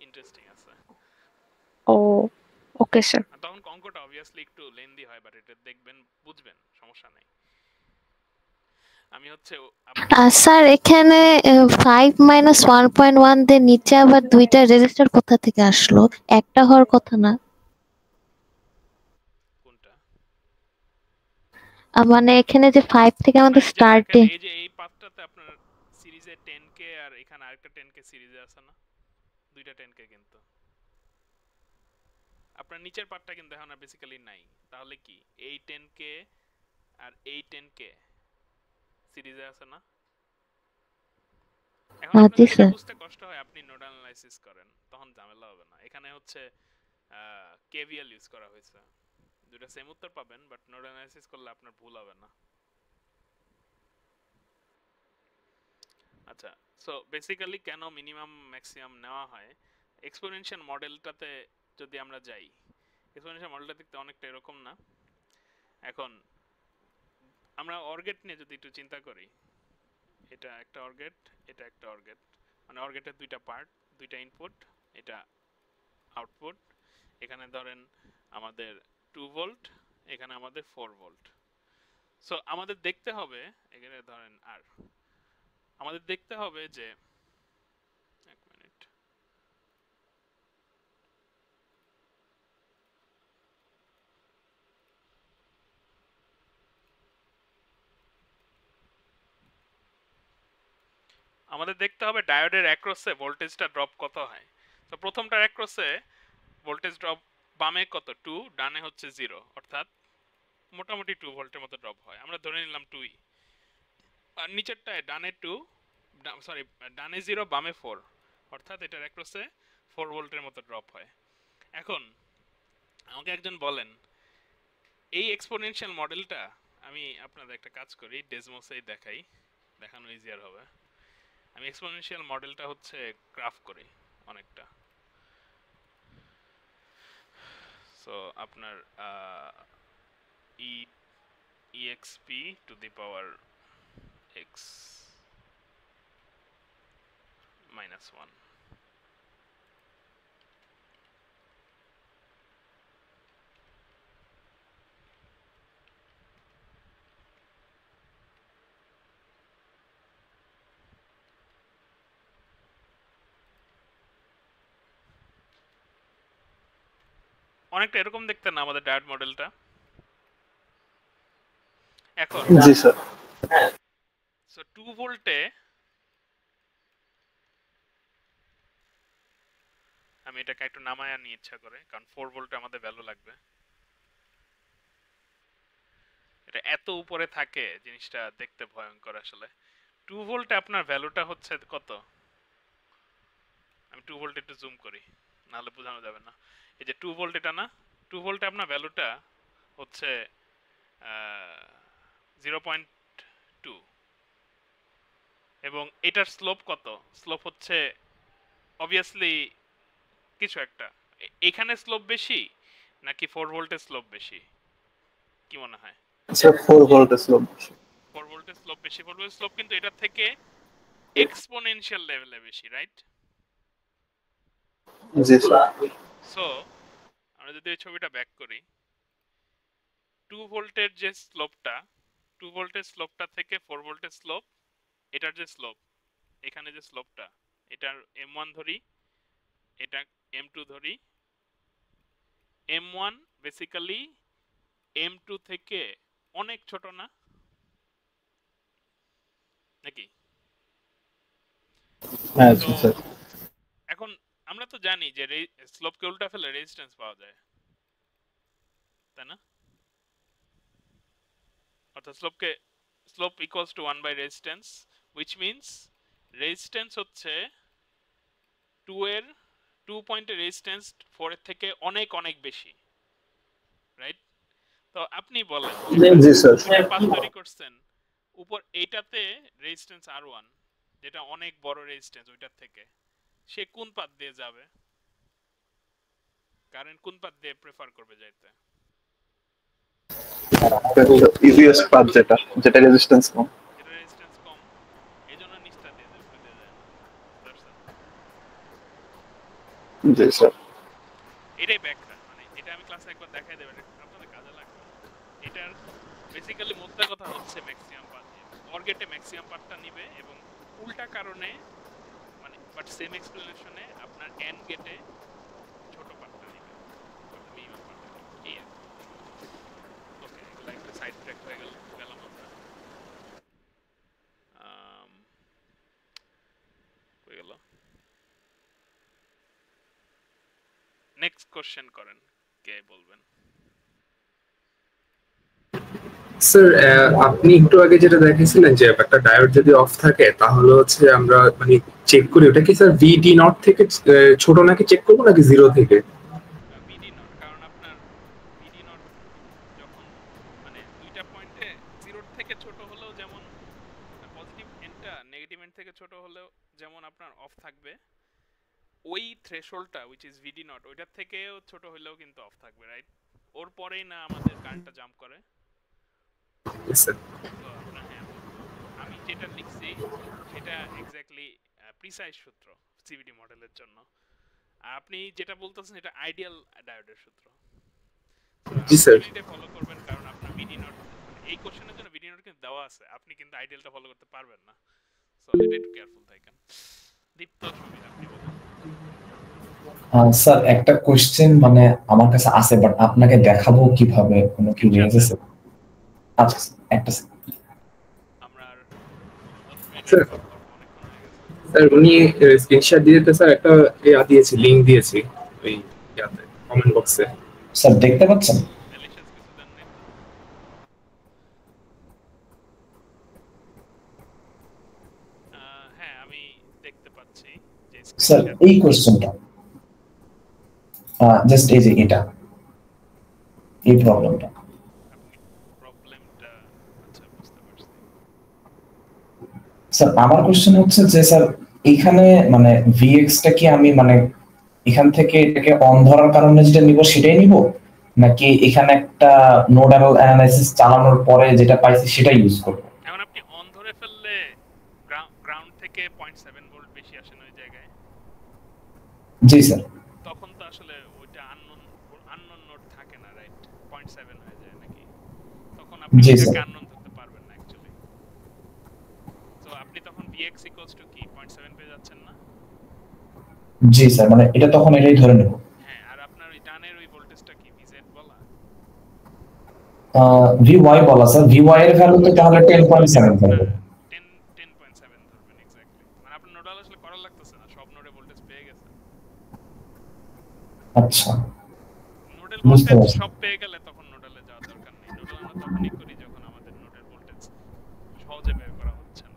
ইন্টারেস্টিং আছে। ও ওকে স্যার। তখন অঙ্কটা অবভিয়াসলি একটু লেন্দি হয়, বাট এটা দেখবেন বুঝবেন, সমস্যা নেই। আমি হচ্ছে স্যার এখানে 5 মাইনাস 1.1 দের নিচে আবার দুইটা রেজিস্টার কোথা থেকে আসলো? একটা হওয়ার কথা না? মানে এখানে যে 5 থেকে আমাদের স্টার্টে, এই যে এই পাথটাতে আপনার সিরিজে 10k আর এখানে আরেকটা 10k সিরিজে আছে না, দুইটা 10k, কিন্তু আপনার নিচের পার্টটা কিন্তু এখন আর বেসিক্যালি নাই। তাহলে কি এই 10k আর এই 10k সিরিজে আছে না? এখন আপনাদের এটা বুঝতে কষ্ট হয়, আপনি নোড অ্যানালাইসিস করেন, তখন ঝামেলা হবে না। এখানে হচ্ছে কেভিএল ইউজ করা হয়েছে, দুটো সেম উত্তর পাবেন, বাট নোড অ্যানালাইসিস করলে আপনার ভুল হবে না। আচ্ছা, সো বেসিক্যালি কেন মিনিমাম ম্যাক্সিমাম নেওয়া হয়, এক্সপোনেনশিয়াল মডেলটাতে যদি আমরা যাই, এক্সপোনেনশিয়াল মডেলটা দেখতে অনেকটা এরকম না? এখন আমরা অরগেট নিয়ে যদি একটু চিন্তা করি, এটা একটা অরগেট, এটা একটা অরগেট, মানে অরগেটের দুইটা পার্ট, দুইটা ইনপুট, এটা আউটপুট। এখানে ধরেন আমাদের 2 ভোল্ট, এখানে আমাদের 4 ভোল্ট। সো আমাদের দেখতে হবে, এখানে ধরেন আর আমাদের দেখতে হবে যে, এক মিনিট, আমাদের দেখতে হবে ডায়োডের অ্যাক্রসে ভোল্টেজটা ড্রপ কত হয়। তো প্রথমটার অ্যাক্রসে ভোল্টেজ ড্রপ বামে কত, 2, ডানে হচ্ছে 0, অর্থাৎ মোটামুটি 2 ভোল্টের মতো ড্রপ হয়, আমরা ধরে নিলাম 2ই। আর নিচেরটায় ডানে 2, সরি ডানে 0 বামে 4, অর্থাৎ এটার অ্যাক্রসে 4 ভোল্টের মতো ড্রপ হয়। এখন আমাকে একজন বলেন, এই এক্সপোনেনশিয়াল মডেলটা, আমি আপনাদের একটা কাজ করি, ডেসমোসেই দেখাই, দেখানো ইজিয়ার হবে। আমি এক্সপোনেনশিয়াল মডেলটা হচ্ছে গ্রাফ করি অনেকটা। সো আপনার exp two the power x minus 1, অনেকটা এরকম দেখতে না আমাদের ডায়োড মডেলটা? এখন জি স্যার। সো 2 ভোল্টে আমি এটাকে একটু নামায় আনি ইচ্ছা করে, কারণ 4 ভোল্টে আমাদের ভ্যালু লাগবে। এটা এত উপরে থাকে, জিনিসটা দেখতে ভয়ঙ্কর আসলে। 2 ভোল্টে আপনার ভ্যালুটা হচ্ছে কত, আমি 2 ভোল্ট একটু জুম করি, নাহলে বোঝানো যাবে না। এই যে 2 ভোল্ট, এটা না, 2 ভোল্টে আপনার ভ্যালুটা হচ্ছে 0.2, এবং এটার স্লোপ কত? স্লোপ হচ্ছে অবভিয়াসলি কিছু একটা। এখানে স্লোপ বেশি নাকি 4 ভোল্টের স্লোপ বেশি, কি মনে হয়? স্যার 4 ভোল্টের স্লোপ বেশি। 4 ভোল্টের স্লোপ বেশি। 4 ভোল্টের স্লোপ কিন্তু এটার থেকে এক্সপোনেনশিয়াল লেভেলে বেশি, রাইট? জি স্যার। সো আমরা যদি এই ছবিটা ব্যাক করি, 2 ভোল্টের যে স্লোপটা, 2 ভোল্টের স্লোপটা থেকে 4 ভোল্টের স্লোপ, এটার যে স্লোপ, এখানে যে স্লোপটা, এটার m1 ধরি, এটা m2 ধরি। m1 বেসিক্যালি M2 থেকে অনেক ছোট না নাকি? হ্যাঁ তো স্যার। এখন আমরা তো জানি যে স্লোপকে উল্টা ফেলে রেজিস্ট্যান্স পাওয়া যায়, তাই না? অর্থাৎ slope equals to 1 by resistance, which means resistance হচ্ছে 2 এর 2 পয়েন্টের রেজিস্ট্যান্স 4 এর থেকে অনেক অনেক বেশি, রাইট? তো আপনি বলেন জি স্যার। দুটো পাথ তৈরি করছেন, উপর এইটাতে রেজিস্ট্যান্স R1 যেটা অনেক বড় রেজিস্ট্যান্স ওইটার থেকে, সে কোন পাথ দিয়ে যাবে? কারেন্ট কোন পাথ দিয়ে প্রেফার করবে যাইতে? ইজিয়েস্ট পাথ যেটা রেজিস্ট্যান্স কম। যেটা রেজিস্ট্যান্স কম, এইজন্য নিচটা দিয়ে যায়, উপরে দিয়ে যায় না। জি স্যার। এটাই ব্যাখ্যা, মানে এটা আমি ক্লাসে একবার দেখাই দেব, আপনাদের কাজে লাগবে। এটার বেসিক্যালি মোদ্দা কথা হচ্ছে ম্যাক্সিমাম পাথ, অর গেটে ম্যাক্সিমাম পাথটা নিবে এবং উল্টা কারণে মানে বাট সেম এক্সপ্লেনেশনে আপনার এন্ড গেটে ছোট পাথটা নিবে, মিনিমাম পাথটা নিবে। এই আর ওকে, এগুলা একটা সাইড ট্র্যাক হয়ে গেলাম আমরা। হয়ে গেল। নেক্সট কোশ্চেন করেন, কে বলবেন? স্যার আপনি একটু আগে যেটা দেখিয়েছিলেন যে একটা ডায়োড যদি অফ থাকে তাহলে হচ্ছে আমরা মানে চেক করি ওটা কি স্যার ভিডি নট থেকে ছোট নাকি চেক করবো নাকি জিরো থেকে? ভিডি নট, কারণ আপনার ভিডি নট যখন মানে দুইটা পয়েন্টে জিরোর থেকে ছোট হলেও যেমন পজিটিভ এন্ডটা নেগেটিভ এন্ড থেকে ছোট হলেও যেমন আপনার অফ থাকবে, ওই থ্রেশহোল্ডটা উইচ ইজ ভিডি নট ওইটার থেকেও ছোট হলেও কিন্তু অফ থাকবে, রাইট? ওর পরেই না আমাদের কারেন্টটা জাম্প করে। তো আপনার হ্যাঁ, আমি যেটা লিখছি সেটা এক্স্যাক্টলি প্রিসাইজ সূত্র সিভিডি মডেলের জন্য, আর আপনি যেটা বলতেছেন এটা আইডিয়াল ডায়োডের সূত্র। জি স্যার। এটা ফলো করবেন, কারণ আপনার ভিডি নট এই কোশ্চেনের জন্য ভিডি নট কিন্তু দেওয়া আছে, আপনি কিন্তু আইডিয়ালটা ফলো করতে পারবেন না, সো এটা একটু কেয়ারফুল থাকেন। দীপ্ত সমীর, আপনি বলেন। স্যার একটা কোশ্চেন মানে আমার কাছে আছে, বাট আপনাকে দেখাবো কিভাবে, কোনো কি ওয়ে আছে স্যার? আচ্ছা একটা আমরা স্যার উনি স্ক্রিনশট দিয়েতে স্যার একটা ইয়া দিয়েছি, লিংক দিয়েছি ওই ইয়াতে কমেন্ট বক্সে। স্যার দেখতে পাচ্ছেন? হ্যাঁ আমি দেখতে পাচ্ছি যে স্যার এই কোশ্চেনটা জাস্ট এই যে এটা এই প্রবলেমটা। স্যার আমার কোশ্চেন হচ্ছে যে স্যার এইখানে মানে ভিএক্স টা কি আমি মানে এখান থেকে এটাকে অন ধরার কারণে যেটা নিব সেটাই নিব, নাকি এখানে একটা নোডাল অ্যানালাইসিস চালানোর পরে যেটা পাইছি সেটা ইউজ করব? এখন আপনি অন ধরে ফেললে গ্রাউন্ড থেকে 0.7 ভোল্ট বেশি আসে না ওই জায়গায়। জি স্যার। তখন তো আসলে ওইটা আননোন নোড থাকে না, রাইট? 0.7 হয়ে যায় নাকি? তখন আপনি এটাকে আননোন ধরতে পারবেন না অ্যাকচুয়ালি। সো আপনি তখন Vx কি 0.7 পেয়ে যাচ্ছেন না? জি স্যার, মানে এটা তখন এটাই ধরে নেব। হ্যাঁ, আর আপনার ওই ডানের ওই ভোল্টেজটা কি Vz বলা? Vy বলা স্যার, Vy এর ভ্যালু তো তাহলে 10.7 ধরবে। 10.7 ধরবেন এক্স্যাক্টলি। মানে আপনার নোডাল আসলে করা লাগতেছে না, সব নোডে ভোল্টেজ পেয়ে গেছে। আচ্ছা, নোডাল ভোল্টেজ সব পেয়ে গেলে তখন নোডালে যাওয়ার দরকার নেই। নোডাল আমরা তখনই করি যখন আমাদের নোডের ভোল্টেজ সহজে বের করা হচ্ছে না।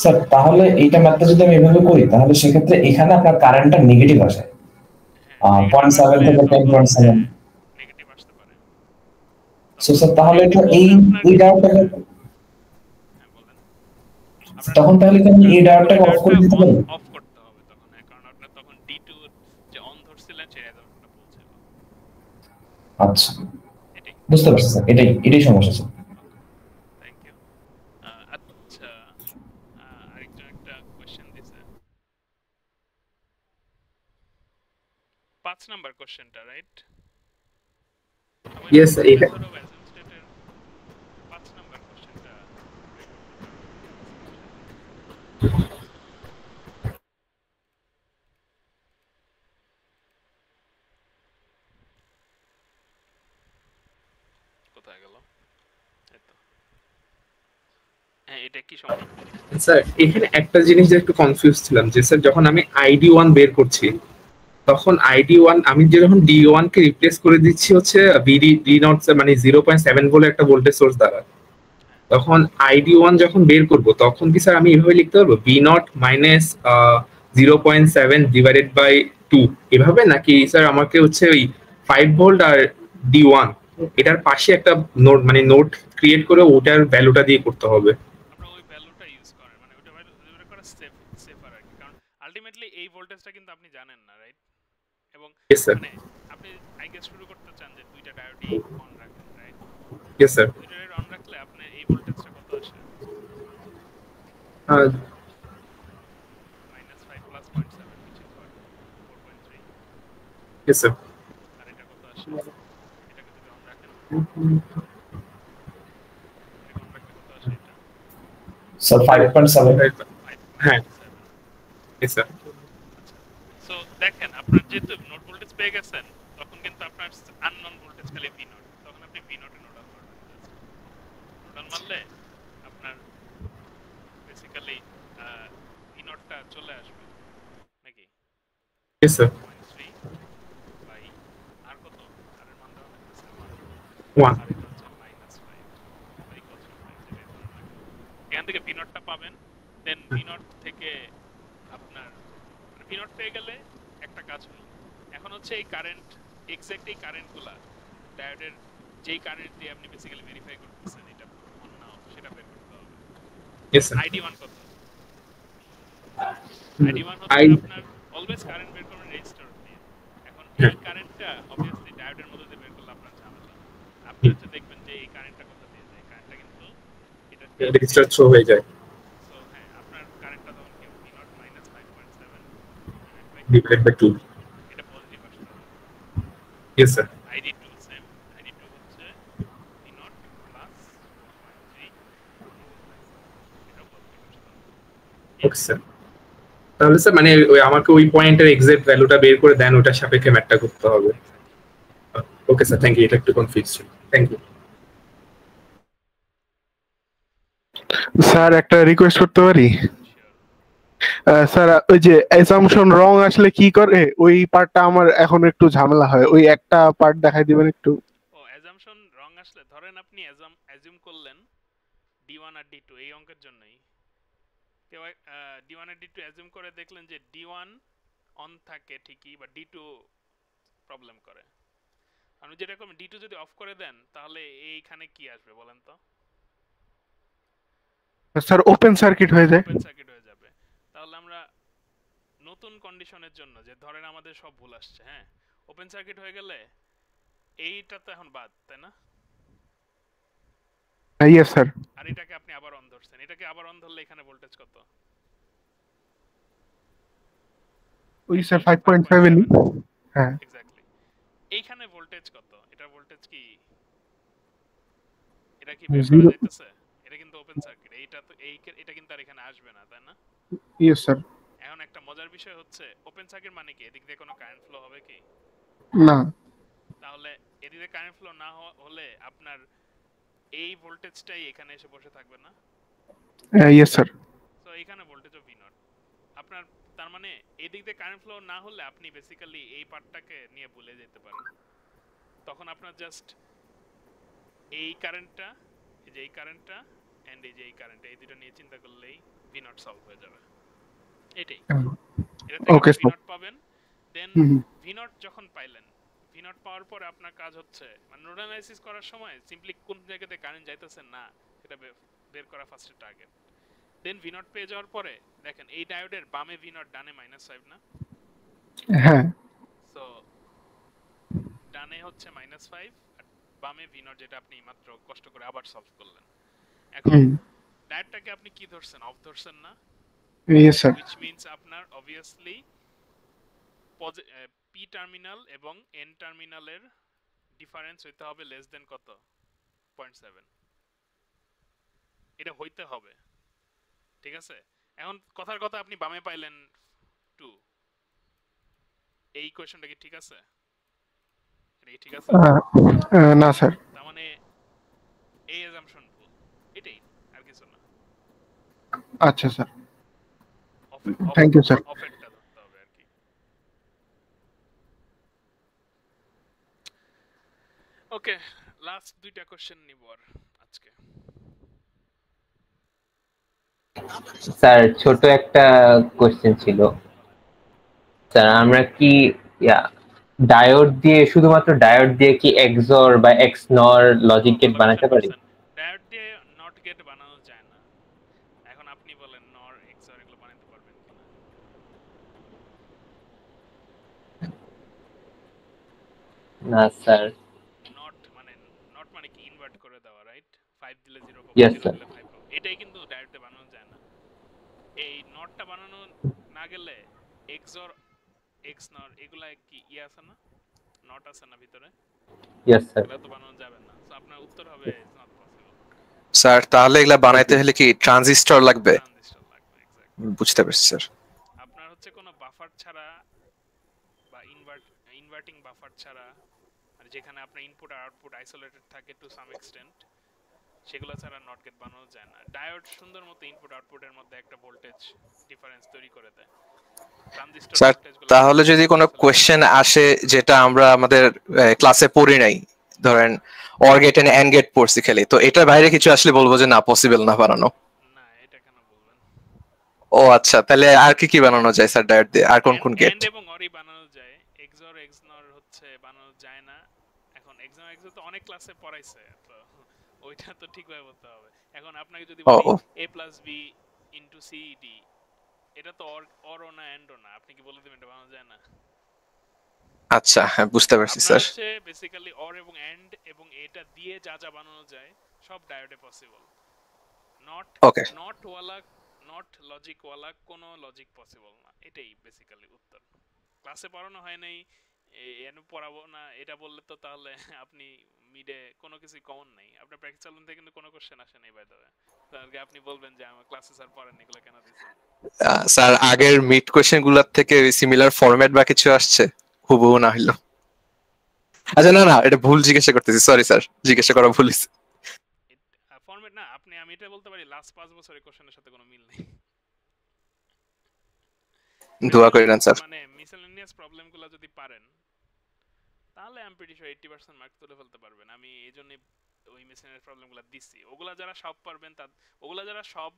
স্যার তাহলে এইটা ম্যাথটা যদি আমি এভাবে করি তাহলে সেক্ষেত্রে এখানে আপনার কারেন্টটা নেগেটিভ আসে 0.7 থেকে 10.7 নেগেটিভ আসতে পারে। সো স্যার তাহলে তো এই ডায়োডটাকে তখন তাহলে কি আমি এই ডায়োডটাকে অফ করে দিতে পারি? অফ করতে হবে তখন, কারণ আপনার তখন D2 যে অন ধরছিলেন সেই রেজাল্টটা বলছিল। আচ্ছা বুঝতে পারছি স্যার, এটাই সমস্যা স্যার। Thank you. আচ্ছা আরেকজন একটা কোশ্চেন দিছে 5 নাম্বার কোশ্চেনটা, রাইট? ইয়েস স্যার, এটা 5 নাম্বার কোশ্চেনটা কোথায় গেল? এই তো। হ্যাঁ, এটা কি সমস্যা? স্যার এখানে একটা জিনিস যে একটু কনফিউজ ছিলাম যে স্যার যখন আমি আইডি ওয়ান বের করছি তখন আইডি ওয়ান আমি যখন ডি ওয়ান কে রিপ্লেস করে দিচ্ছি হচ্ছে বিডি ডি নট মানে 0.7 বলে একটা ভোল্টেজ সোর্স দ্বারা, তখন আইডি ওয়ান যখন বের করব তখন কি স্যার আমি এভাবে লিখতে পারবো B naught minus 0.7 divided by 2 এভাবে, নাকি স্যার আমাকে হচ্ছে ওই 5 ভোল্ট আর ডি ওয়ান এটার পাশে একটা নোড মানে নোড ক্রিয়েট করে ওটার ভ্যালুটা দিয়ে করতে হবে? আমরা ওই ভ্যালুটা ইউজ করেন, মানে ওটা ভ্যালু করা সেফার আর কি, কারণ আলটিমেটলি এই ভোল্টেজটা কিন্তু আপনি জানেন না, রাইট? এবং মানে আপনি আই গেস শুরু করতে চান যে দুইটা ডায়োডই অন রাখেন, রাইট? Yes sir. দুইটা ডায়োড অন রাখলে আপনি এই ভোল্টেজটা কত আসে? -5 plus 0.7 which is what 4.3. Yes sir. আর এটা কত আসে? এটাকে যদি অন রাখেন স্যার 5.7। হ্যাঁ ইয়েস স্যার। সো দেখেন আপনার যেহেতু নোড ভোল্টেজ পেয়ে গেছেন তখন কিন্তু আপনার আননোন ভোল্টেজ খালি ভি নট, তখন আপনি V not a node on করবেন। নোড অন মারলে আপনার বেসিক্যালি ভি নটটা চলে আসবে নাকি? Yes sir. 3 বাই আর কত? আর এর মান দেওয়া লাগতেছে 1 আর এটা হচ্ছে -5 বাই কত? এখান থেকে ভি নটটা পাবেন, দেন ভি নট থেকে আপনার ভি নট পেয়ে গেলে একটা কাজ হলো। এখন হচ্ছে এই কারেন্ট এক্সাক্ট এই কারেন্টগুলা ডায়োডের যেই কারেন্ট দিয়ে আপনি বেসিক্যালি ভেরিফাই করতেছেন এটা অন না অফ সেটা বের করতে হবে। Yes sir. আইডি 1 কত? আইডি 1 হচ্ছে আপনার অলওয়েজ কারেন্ট বের করবেন রেজিস্টার দিয়ে। এখন এই কারেন্টটা obviously ডায়োডের মধ্যে দিয়ে বের করলে আপনার ঝামেলা। আপনি হচ্ছে দেখবেন যে এই কারেন্টটা কোথা দিয়ে যায়, কারেন্টটা কিন্তু এটা রেজিস্টার শো হয়ে যায়। সো হ্যাঁ, আপনার কারেন্টটা তখন কি V naught minus 5.7 divided by 2। এটা পজিটিভ আসবে। Yes sir. ID 2 same, ID 2 হচ্ছে ভি নট প্লাস 4.3 এটা পজিটিভ আসবে। Okay sir. তাহলে স্যার মানে ওই আমাকে ওই পয়েন্টের এক্সাক্ট ভ্যালুটা বের করে দেন ওটার সাপেক্ষে ম্যাথটা করতে হবে। ওকে স্যার, থ্যাংক ইউ, এটা একটু কনফিউজ ছিল। Thank you sir. একটা রিকোয়েস্ট করতে পারি স্যার? ওই যে অ্যাসাম্পশন রং আসলে কি করে ওই পার্টটা আমার এখন একটু ঝামেলা হয়, ওই একটা পার্ট দেখাই দিবেন একটু। ও অ্যাজাম্পশন রং আসলে ধরেন আপনি অ্যাজিউম করলেন D1 আর D2 এই অঙ্কের জন্যই, কেউ D1 আর D2 অ্যাজিউম করে দেখলেন যে D1 অন থাকে ঠিকই বা D2 প্রবলেম করে। আপনি যেটা করবেন D2 যদি অফ করে দেন তাহলে এইখানে কি আসবে বলেন তো? স্যার ওপেন সার্কিট হয়ে যায়। ওপেন সার্কিট হয়ে যাবে। তাহলে আমরা নতুন কন্ডিশনের জন্য যে ধরেন আমাদের সব ভুল আসছে, হ্যাঁ, ওপেন সার্কিট হয়ে গেলে এইটা তো এখন বাদ, তাই না? Yes sir. আর এটাকে আপনি আবার অন ধরছেন, এটাকে আবার অন ধরলে এখানে ভোল্টেজ কত? ওই স্যার 5.7। হ্যাঁ এক্স্যাক্টলি। এইখানে ভোল্টেজ কত? এটা ভোল্টেজ কি এটা কি বের করা যাইতেছে? এটা কিন্তু ওপেন সার্কিট, এইটা তো এটা কিন্তু আর এখানে আসবে না, তাই না? Yes sir. এখন একটা মজার বিষয় হচ্ছে ওপেন সার্কিট মানে কি এদিক দিয়ে কোনো কারেন্ট ফ্লো হবে কি? না। তাহলে এদিক দিয়ে কারেন্ট ফ্লো না হলে আপনার এই ভোল্টেজটাই এখানে এসে বসে থাকবে না? Yes sir. সো এখানে ভোল্টেজও ভি নট। আপনার তার মানে এদিক দিয়ে কারেন্ট ফ্লো না হলে আপনি বেসিক্যালি এই পার্টটাকে নিয়ে ভুলে যেতে পারেন। তখন আপনার জাস্ট এই কারেন্টটা, এই যে এই কারেন্টটা এন্ড এই যে এই কারেন্ট, এই দুটো নিয়ে চিন্তা করলেই ভি নট সলভ হয়ে যাবে। এটাই। এটা থেকে ভি নট পাবেন। দেন ভি নট যখন পাইলেন, ভি নট পাওয়ার পরে আপনার কাজ হচ্ছে মানে নোড অ্যানালাইসিস করার সময় সিম্পলি কোন জায়গাতে কারেন্ট যাইতেছে না সেটা বের করা first target. Then V naught পেয়ে যাওয়ার পরে দেখেন এই ডায়োডের বামে ভি নট ডানে -5 না? হ্যাঁ। সো ডানে হচ্ছে -5 আর বামে ভি নট, যেটা আপনি মাত্র কষ্ট করে আবার সলভ করলেন। এখন ডায়োডটাকে আপনি কি ধরছেন? অফ ধরছেন না? Yes sir. which means আপনার obviously পি টার্মিনাল এবং এন টার্মিনালের ডিফারেন্স হইতে হবে লেস দেন কত? 0.7। এটা হইতে হবে, ঠিক আছে? এখন কথার কথা আপনি বামে পাইলেন 2, এই ইকুয়েশনটা কি ঠিক আছে? এটা কি ঠিক আছে? না স্যার। তার মানে আচ্ছা স্যার, থ্যাংক ইউ স্যার। অফেরটা ধরতে হবে আর কি। ওকে, লাস্ট দুইটা কোশ্চেন নিব আর আজকে। স্যার ছোট একটা কোশ্চেন ছিল স্যার, আমরা কি ডায়োড দিয়ে, শুধুমাত্র ডায়োড দিয়ে কি এক্সঅর বা এক্সনর লজিক গেট বানাতে পারি? ডায়োড দিয়ে নট গেট বানানো যায় না। এখন আপনি বলেন নর এক্সঅর এগুলো বানাতে পারবেন কিনা? না স্যার। নট মানে কি ইনভার্ট করে দেওয়া, রাইট? 5 দিলে 0 পাবো, 0 দিলে 5 পাবো। এটাই কিন্তু ডায়োড দিয়ে বানানো যায় না। এই নটটা বানানো না গেলে এক্সঅর এক্সনর এগুলা কি আছে না, নট আছে না ভিতরে? Yes sir. এগুলা তো বানানো যাবে না। সো আপনার উত্তর হবে ইটস নট পসিবল। স্যার তাহলে এগুলা বানাইতে হলে কি ট্রানজিস্টর লাগবে? বুঝতে পারছি স্যার। আপনার হচ্ছে কোনো বাফার ছাড়া বা ইনভার্টিং বাফার ছাড়া, মানে যেখানে আপনার ইনপুট আর আউটপুট আইসোলেটেড থাকে টু সাম এক্সটেন্ট, সেগুলো ছাড়া নট গেট বানানো যায় না। ডায়োড সুন্দর মতো ইনপুট আউটপুটের মধ্যে একটা ভোল্টেজ ডিফারেন্স তৈরি করে দেয়। স্যার তাহলে যদি কোনো কোশ্চেন আসে যেটা আমরা আমাদের ক্লাসে পড়ি নাই, ধরেন or gate and and gate পড়ছি খালি, তো এটার বাইরে কিছু আসলে বলবো যে না পসিবল না বানানো? না, এটা কেন বলবেন? ও আচ্ছা, তাহলে আর কি কি বানানো যায় স্যার ডায়োড দিয়ে? আর কোন কোন গেট? এন্ড এবং অরই বানানো যায়, এক্সঅর এক্সনর হচ্ছে বানানো যায় না। এখন এক্সঅর এক্সঅর তো অনেক ক্লাসে পড়াইছে, তো ওইটা তো ঠিকভাবে বলতে হবে। এখন আপনাকে যদি বলি a + b * cd, এটা তো অর না এন্ড না, আপনি কি বলে দিবেন এটা বানানো যায় না? আচ্ছা হ্যাঁ, বুঝতে পারছি স্যার। হচ্ছে বেসিক্যালি অর এবং এন্ড এবং এটা দিয়ে যা যা বানানো যায় সব ডায়োডে পসিবল। নট ওয়ালা, নট লজিক ওয়ালা কোনো লজিক পসিবল না। এটাই বেসিক্যালি উত্তর। ক্লাসে পড়ানো হয় নাই, এনে পড়াবো না এটা বললে তো তাহলে আপনি মিডে কোনো কিছুই কমন নাই। আপনার প্র্যাকটিস চালান থেকে কিন্তু কোনো কোশ্চেন আসে নাই বাই দ্য ওয়ে। তাহলে আপনি বলবেন যে আমার ক্লাসে স্যার পড়ান এগুলো কেন দিছেন? স্যার আগের মিড কোশ্চেন গুলোর থেকে সিমিলার ফরম্যাট বা কিছু আসছে হুবহু না হইলো? আচ্ছা না না, এটা ভুল জিজ্ঞাসা করতেছি, সরি স্যার, জিজ্ঞাসা করা ভুল হইছে। ফরম্যাট না, আমি এটা বলতে পারি লাস্ট 5 বছরের কোশ্চেনের সাথে কোনো মিল নেই। দোয়া করেন স্যার। মানে মিসেলেনিয়াস প্রবলেমগুলো যদি পারেন তাহলে আমি প্রিটি শিওর 80% মার্ক তুলে ফেলতে পারবেন। আমি এইজন্য ওই মিসেলেনিয়াস প্রবলেমগুলো দিছি। ওগুলা যারা সব পারবেন, ওগুলা যারা সব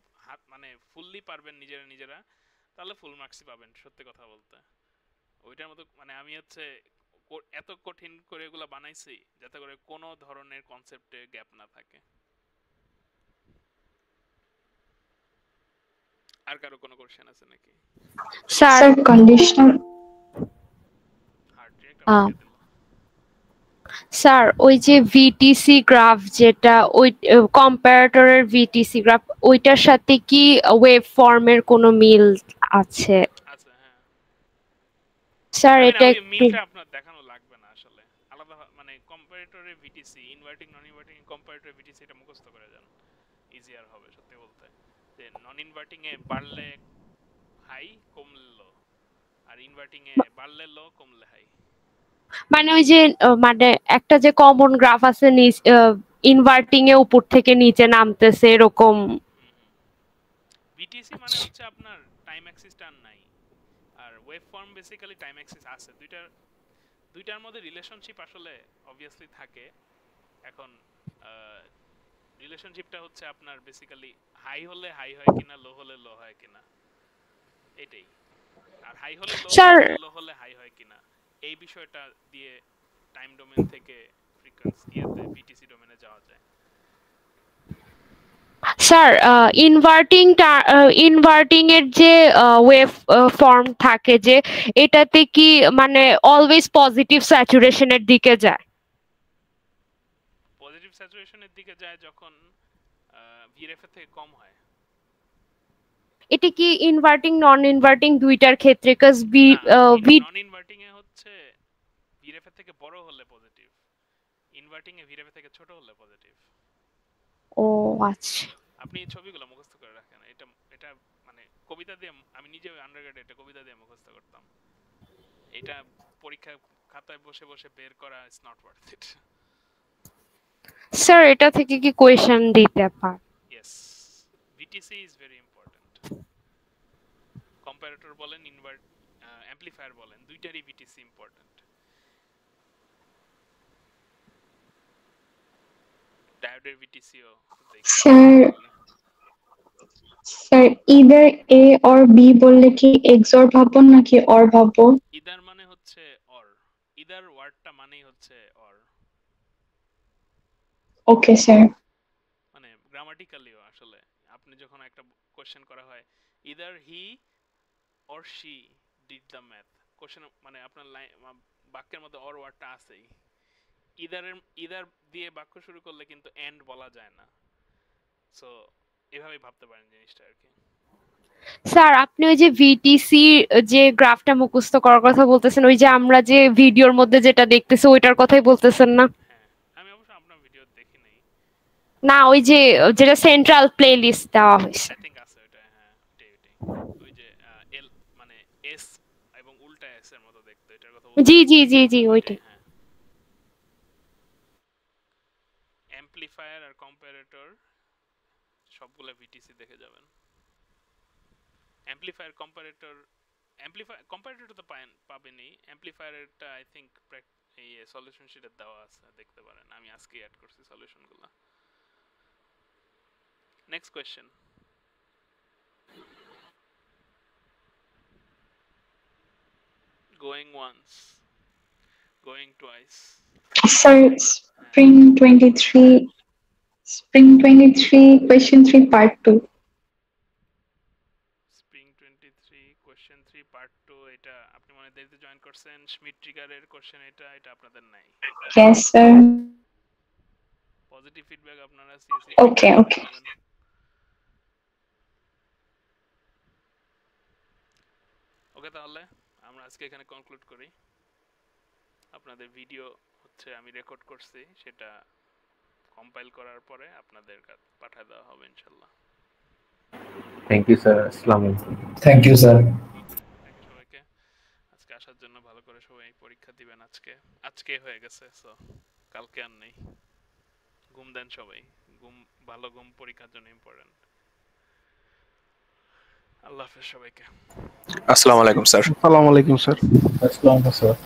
মানে ফুললি পারবেন নিজেরা তাহলে ফুল মার্কসই পাবেন, সত্যি কথা বলতে। ওইটার মতো মানে আমি হচ্ছে এত কঠিন করে এগুলা বানাইছি যাতে করে কোনো ধরনের কনসেপ্টে গ্যাপ না থাকে। আর কারো কোনো কোশ্চেন আছে নাকি? স্যার কন্ডিশনাল স্যার ওই যে ভিটিসি গ্রাফ, যেটা ওই কম্পারেটরের ভিটিসি গ্রাফ, ওইটার সাথে কি ওয়েভ ফর্মের কোনো মিল আছে? স্যার এটা একটু আপনার দেখানো লাগবে না আসলে, আলাদা মানে কম্পারেটরের ভিটিসি, ইনভার্টিং নন ইনভার্টিং কম্পারেটরের ভিটিসি এটা মুখস্থ করে যান, ইজিয়ার হবে সত্যি বলতে। যে নন ইনভার্টিং এ বাড়লে হাই কমলে লো, আর ইনভার্টিং এ বাড়লে লো কমলে হাই। মানে ওই যে মানে একটা যে কমন গ্রাফ আছে ইনভার্টিং এ উপর থেকে নিচে নামতেছে এরকম। ভিটিসি মানে হচ্ছে আপনার টাইম অ্যাক্সিসটা নাই, আর wave form basically time axis আছে। দুইটার মধ্যে রিলেশনশিপ আসলে অবভিয়াসলি থাকে। এখন রিলেশনশিপটা হচ্ছে আপনার বেসিক্যালি হাই হলে হাই হয় কিনা, লো হলে লো হয় কিনা, এটাই। আর হাই হলে লো হলে হাই হয় কিনা, এই বিষয়টা দিয়ে টাইম ডোমেন থেকে ফ্রিকোয়েন্সি ভিটিসি ডোমেনে যাওয়া যায়। স্যার ইনভার্টিং এর যে ওয়েভ ফর্ম থাকে, যে এটাতে কি মানে অলওয়েজ পজিটিভ স্যাচুরেশনের দিকে যায়? পজিটিভ স্যাচুরেশনের দিকে যায় যখন ভিএফ এর থেকে কম হয়। এটা কি ইনভার্টিং নন ইনভার্টিং দুইটার ক্ষেত্রে? কাজ নন ইনভার্টিং এ হচ্ছে ভিএফ এর থেকে বড় হলে পজিটিভ, ইনভার্টিং এ ভিএফ এর থেকে ছোট হলে পজিটিভ। ও আচ্ছা, আপনি এই ছবিগুলো মুখস্থ করে রাখেন। এটা মানে কবিতা দিয়ে, আমি নিজে আন্ডারগ্রেডে এটা কবিতা দিয়ে মুখস্থ করতাম। এটা পরীক্ষা খাতায় বসে বসে বের করা is not worth it. Sir এটা থেকে কি কোয়েশ্চেন দিতে পারে? Yes, VTC is very important. Comparator বলেন ইনভার্ট অ্যামপ্লিফায়ার বলেন দুইটারই ভিটিসি ইম্পর্টেন্ট। ডায়োডের ভিটিসিও sir either A or B বললে কি এক্সর ভাববো নাকি অর ভাববো? ইদার মানে হচ্ছে অর, ইদার ওয়ার্ডটা মানেই হচ্ছে অর। Okay sir. মানে গ্রামাটিক্যালিও আসলে আপনি যখন একটা কোশ্চেন করা হয় either he or she did the math, question মানে আপনার বাক্যের মধ্যে অর ওয়ার্ডটা আছেই। ইদার দিয়ে বাক্য শুরু করলে কিন্তু এন্ড বলা যায় না, সো এভাবেই ভাবতে পারেন জিনিসটা আর কি। স্যার আপনি ওই যে ভিটিসি যে গ্রাফটা মুখস্থ করার কথা বলতেছেন, ওই যে আমরা যে ভিডিওর মধ্যে যেটা দেখতেছি ওইটার কথাই বলতেছেন না? আমি অবশ্য আপনার ভিডিও দেখি নাই। না ওই যে যেটা সেন্ট্রাল প্লেলিস্ট দেওয়া হয়েছে। আই থিংক আছে ওটা, হ্যাঁ ওটাই। ওই যে এল মানে এস এবং উল্টা এস এর মতো দেখতে, এটার কথা বলছেন? জি জি জি জি ওইটাই। অ্যামপ্লিফায়ার আর কম্পারেটর সবগুলা ভিটিসি দেখে যাবেন। অ্যামপ্লিফায়ার কম্পারেটর তো পাবেনই, অ্যামপ্লিফায়ারটা আই থিংক এই সলিউশন শিটে দেওয়া আছে, দেখতে পারেন। আমি আজকে অ্যাড করছি সলিউশনগুলো। Next question. Going once, going twice. Sir spring 23 question 3 part 2. Spring 23 question 3 part 2, এটা আপনি মনে দেরিতে জয়েন করছেন। schmidt ট্রিগারের কোশ্চেন এটা আপনাদের নাই। Yes sir. পজিটিভ ফিডব্যাক আপনারা সিএসসি Okay. ওকে, তাহলে আমরা আজকে এখানে কনক্লুড করি। আপনাদের ভিডিও হচ্ছে আমি রেকর্ড করছি, সেটা কম্পাইল করার পরে আপনাদের কাছে পাঠিয়ে দেওয়া হবে ইনশাআল্লাহ। Thank you sir. আসসালামু আলাইকুম। Thank you sir. সবাইকে আজকে আসার জন্য। ভালো করে সবাই পরীক্ষা দিবেন। আজকে হয়ে গেছে, সো কালকে আর নেই। ঘুম দেন সবাই, ভালো ঘুম পরীক্ষার জন্য ইম্পর্টেন্ট। আল্লাহ হাফেজ সবাইকে। আসসালামু আলাইকুম স্যার। আসসালামু আলাইকুম স্যার। আসসালামু আলাইকুম স্যার।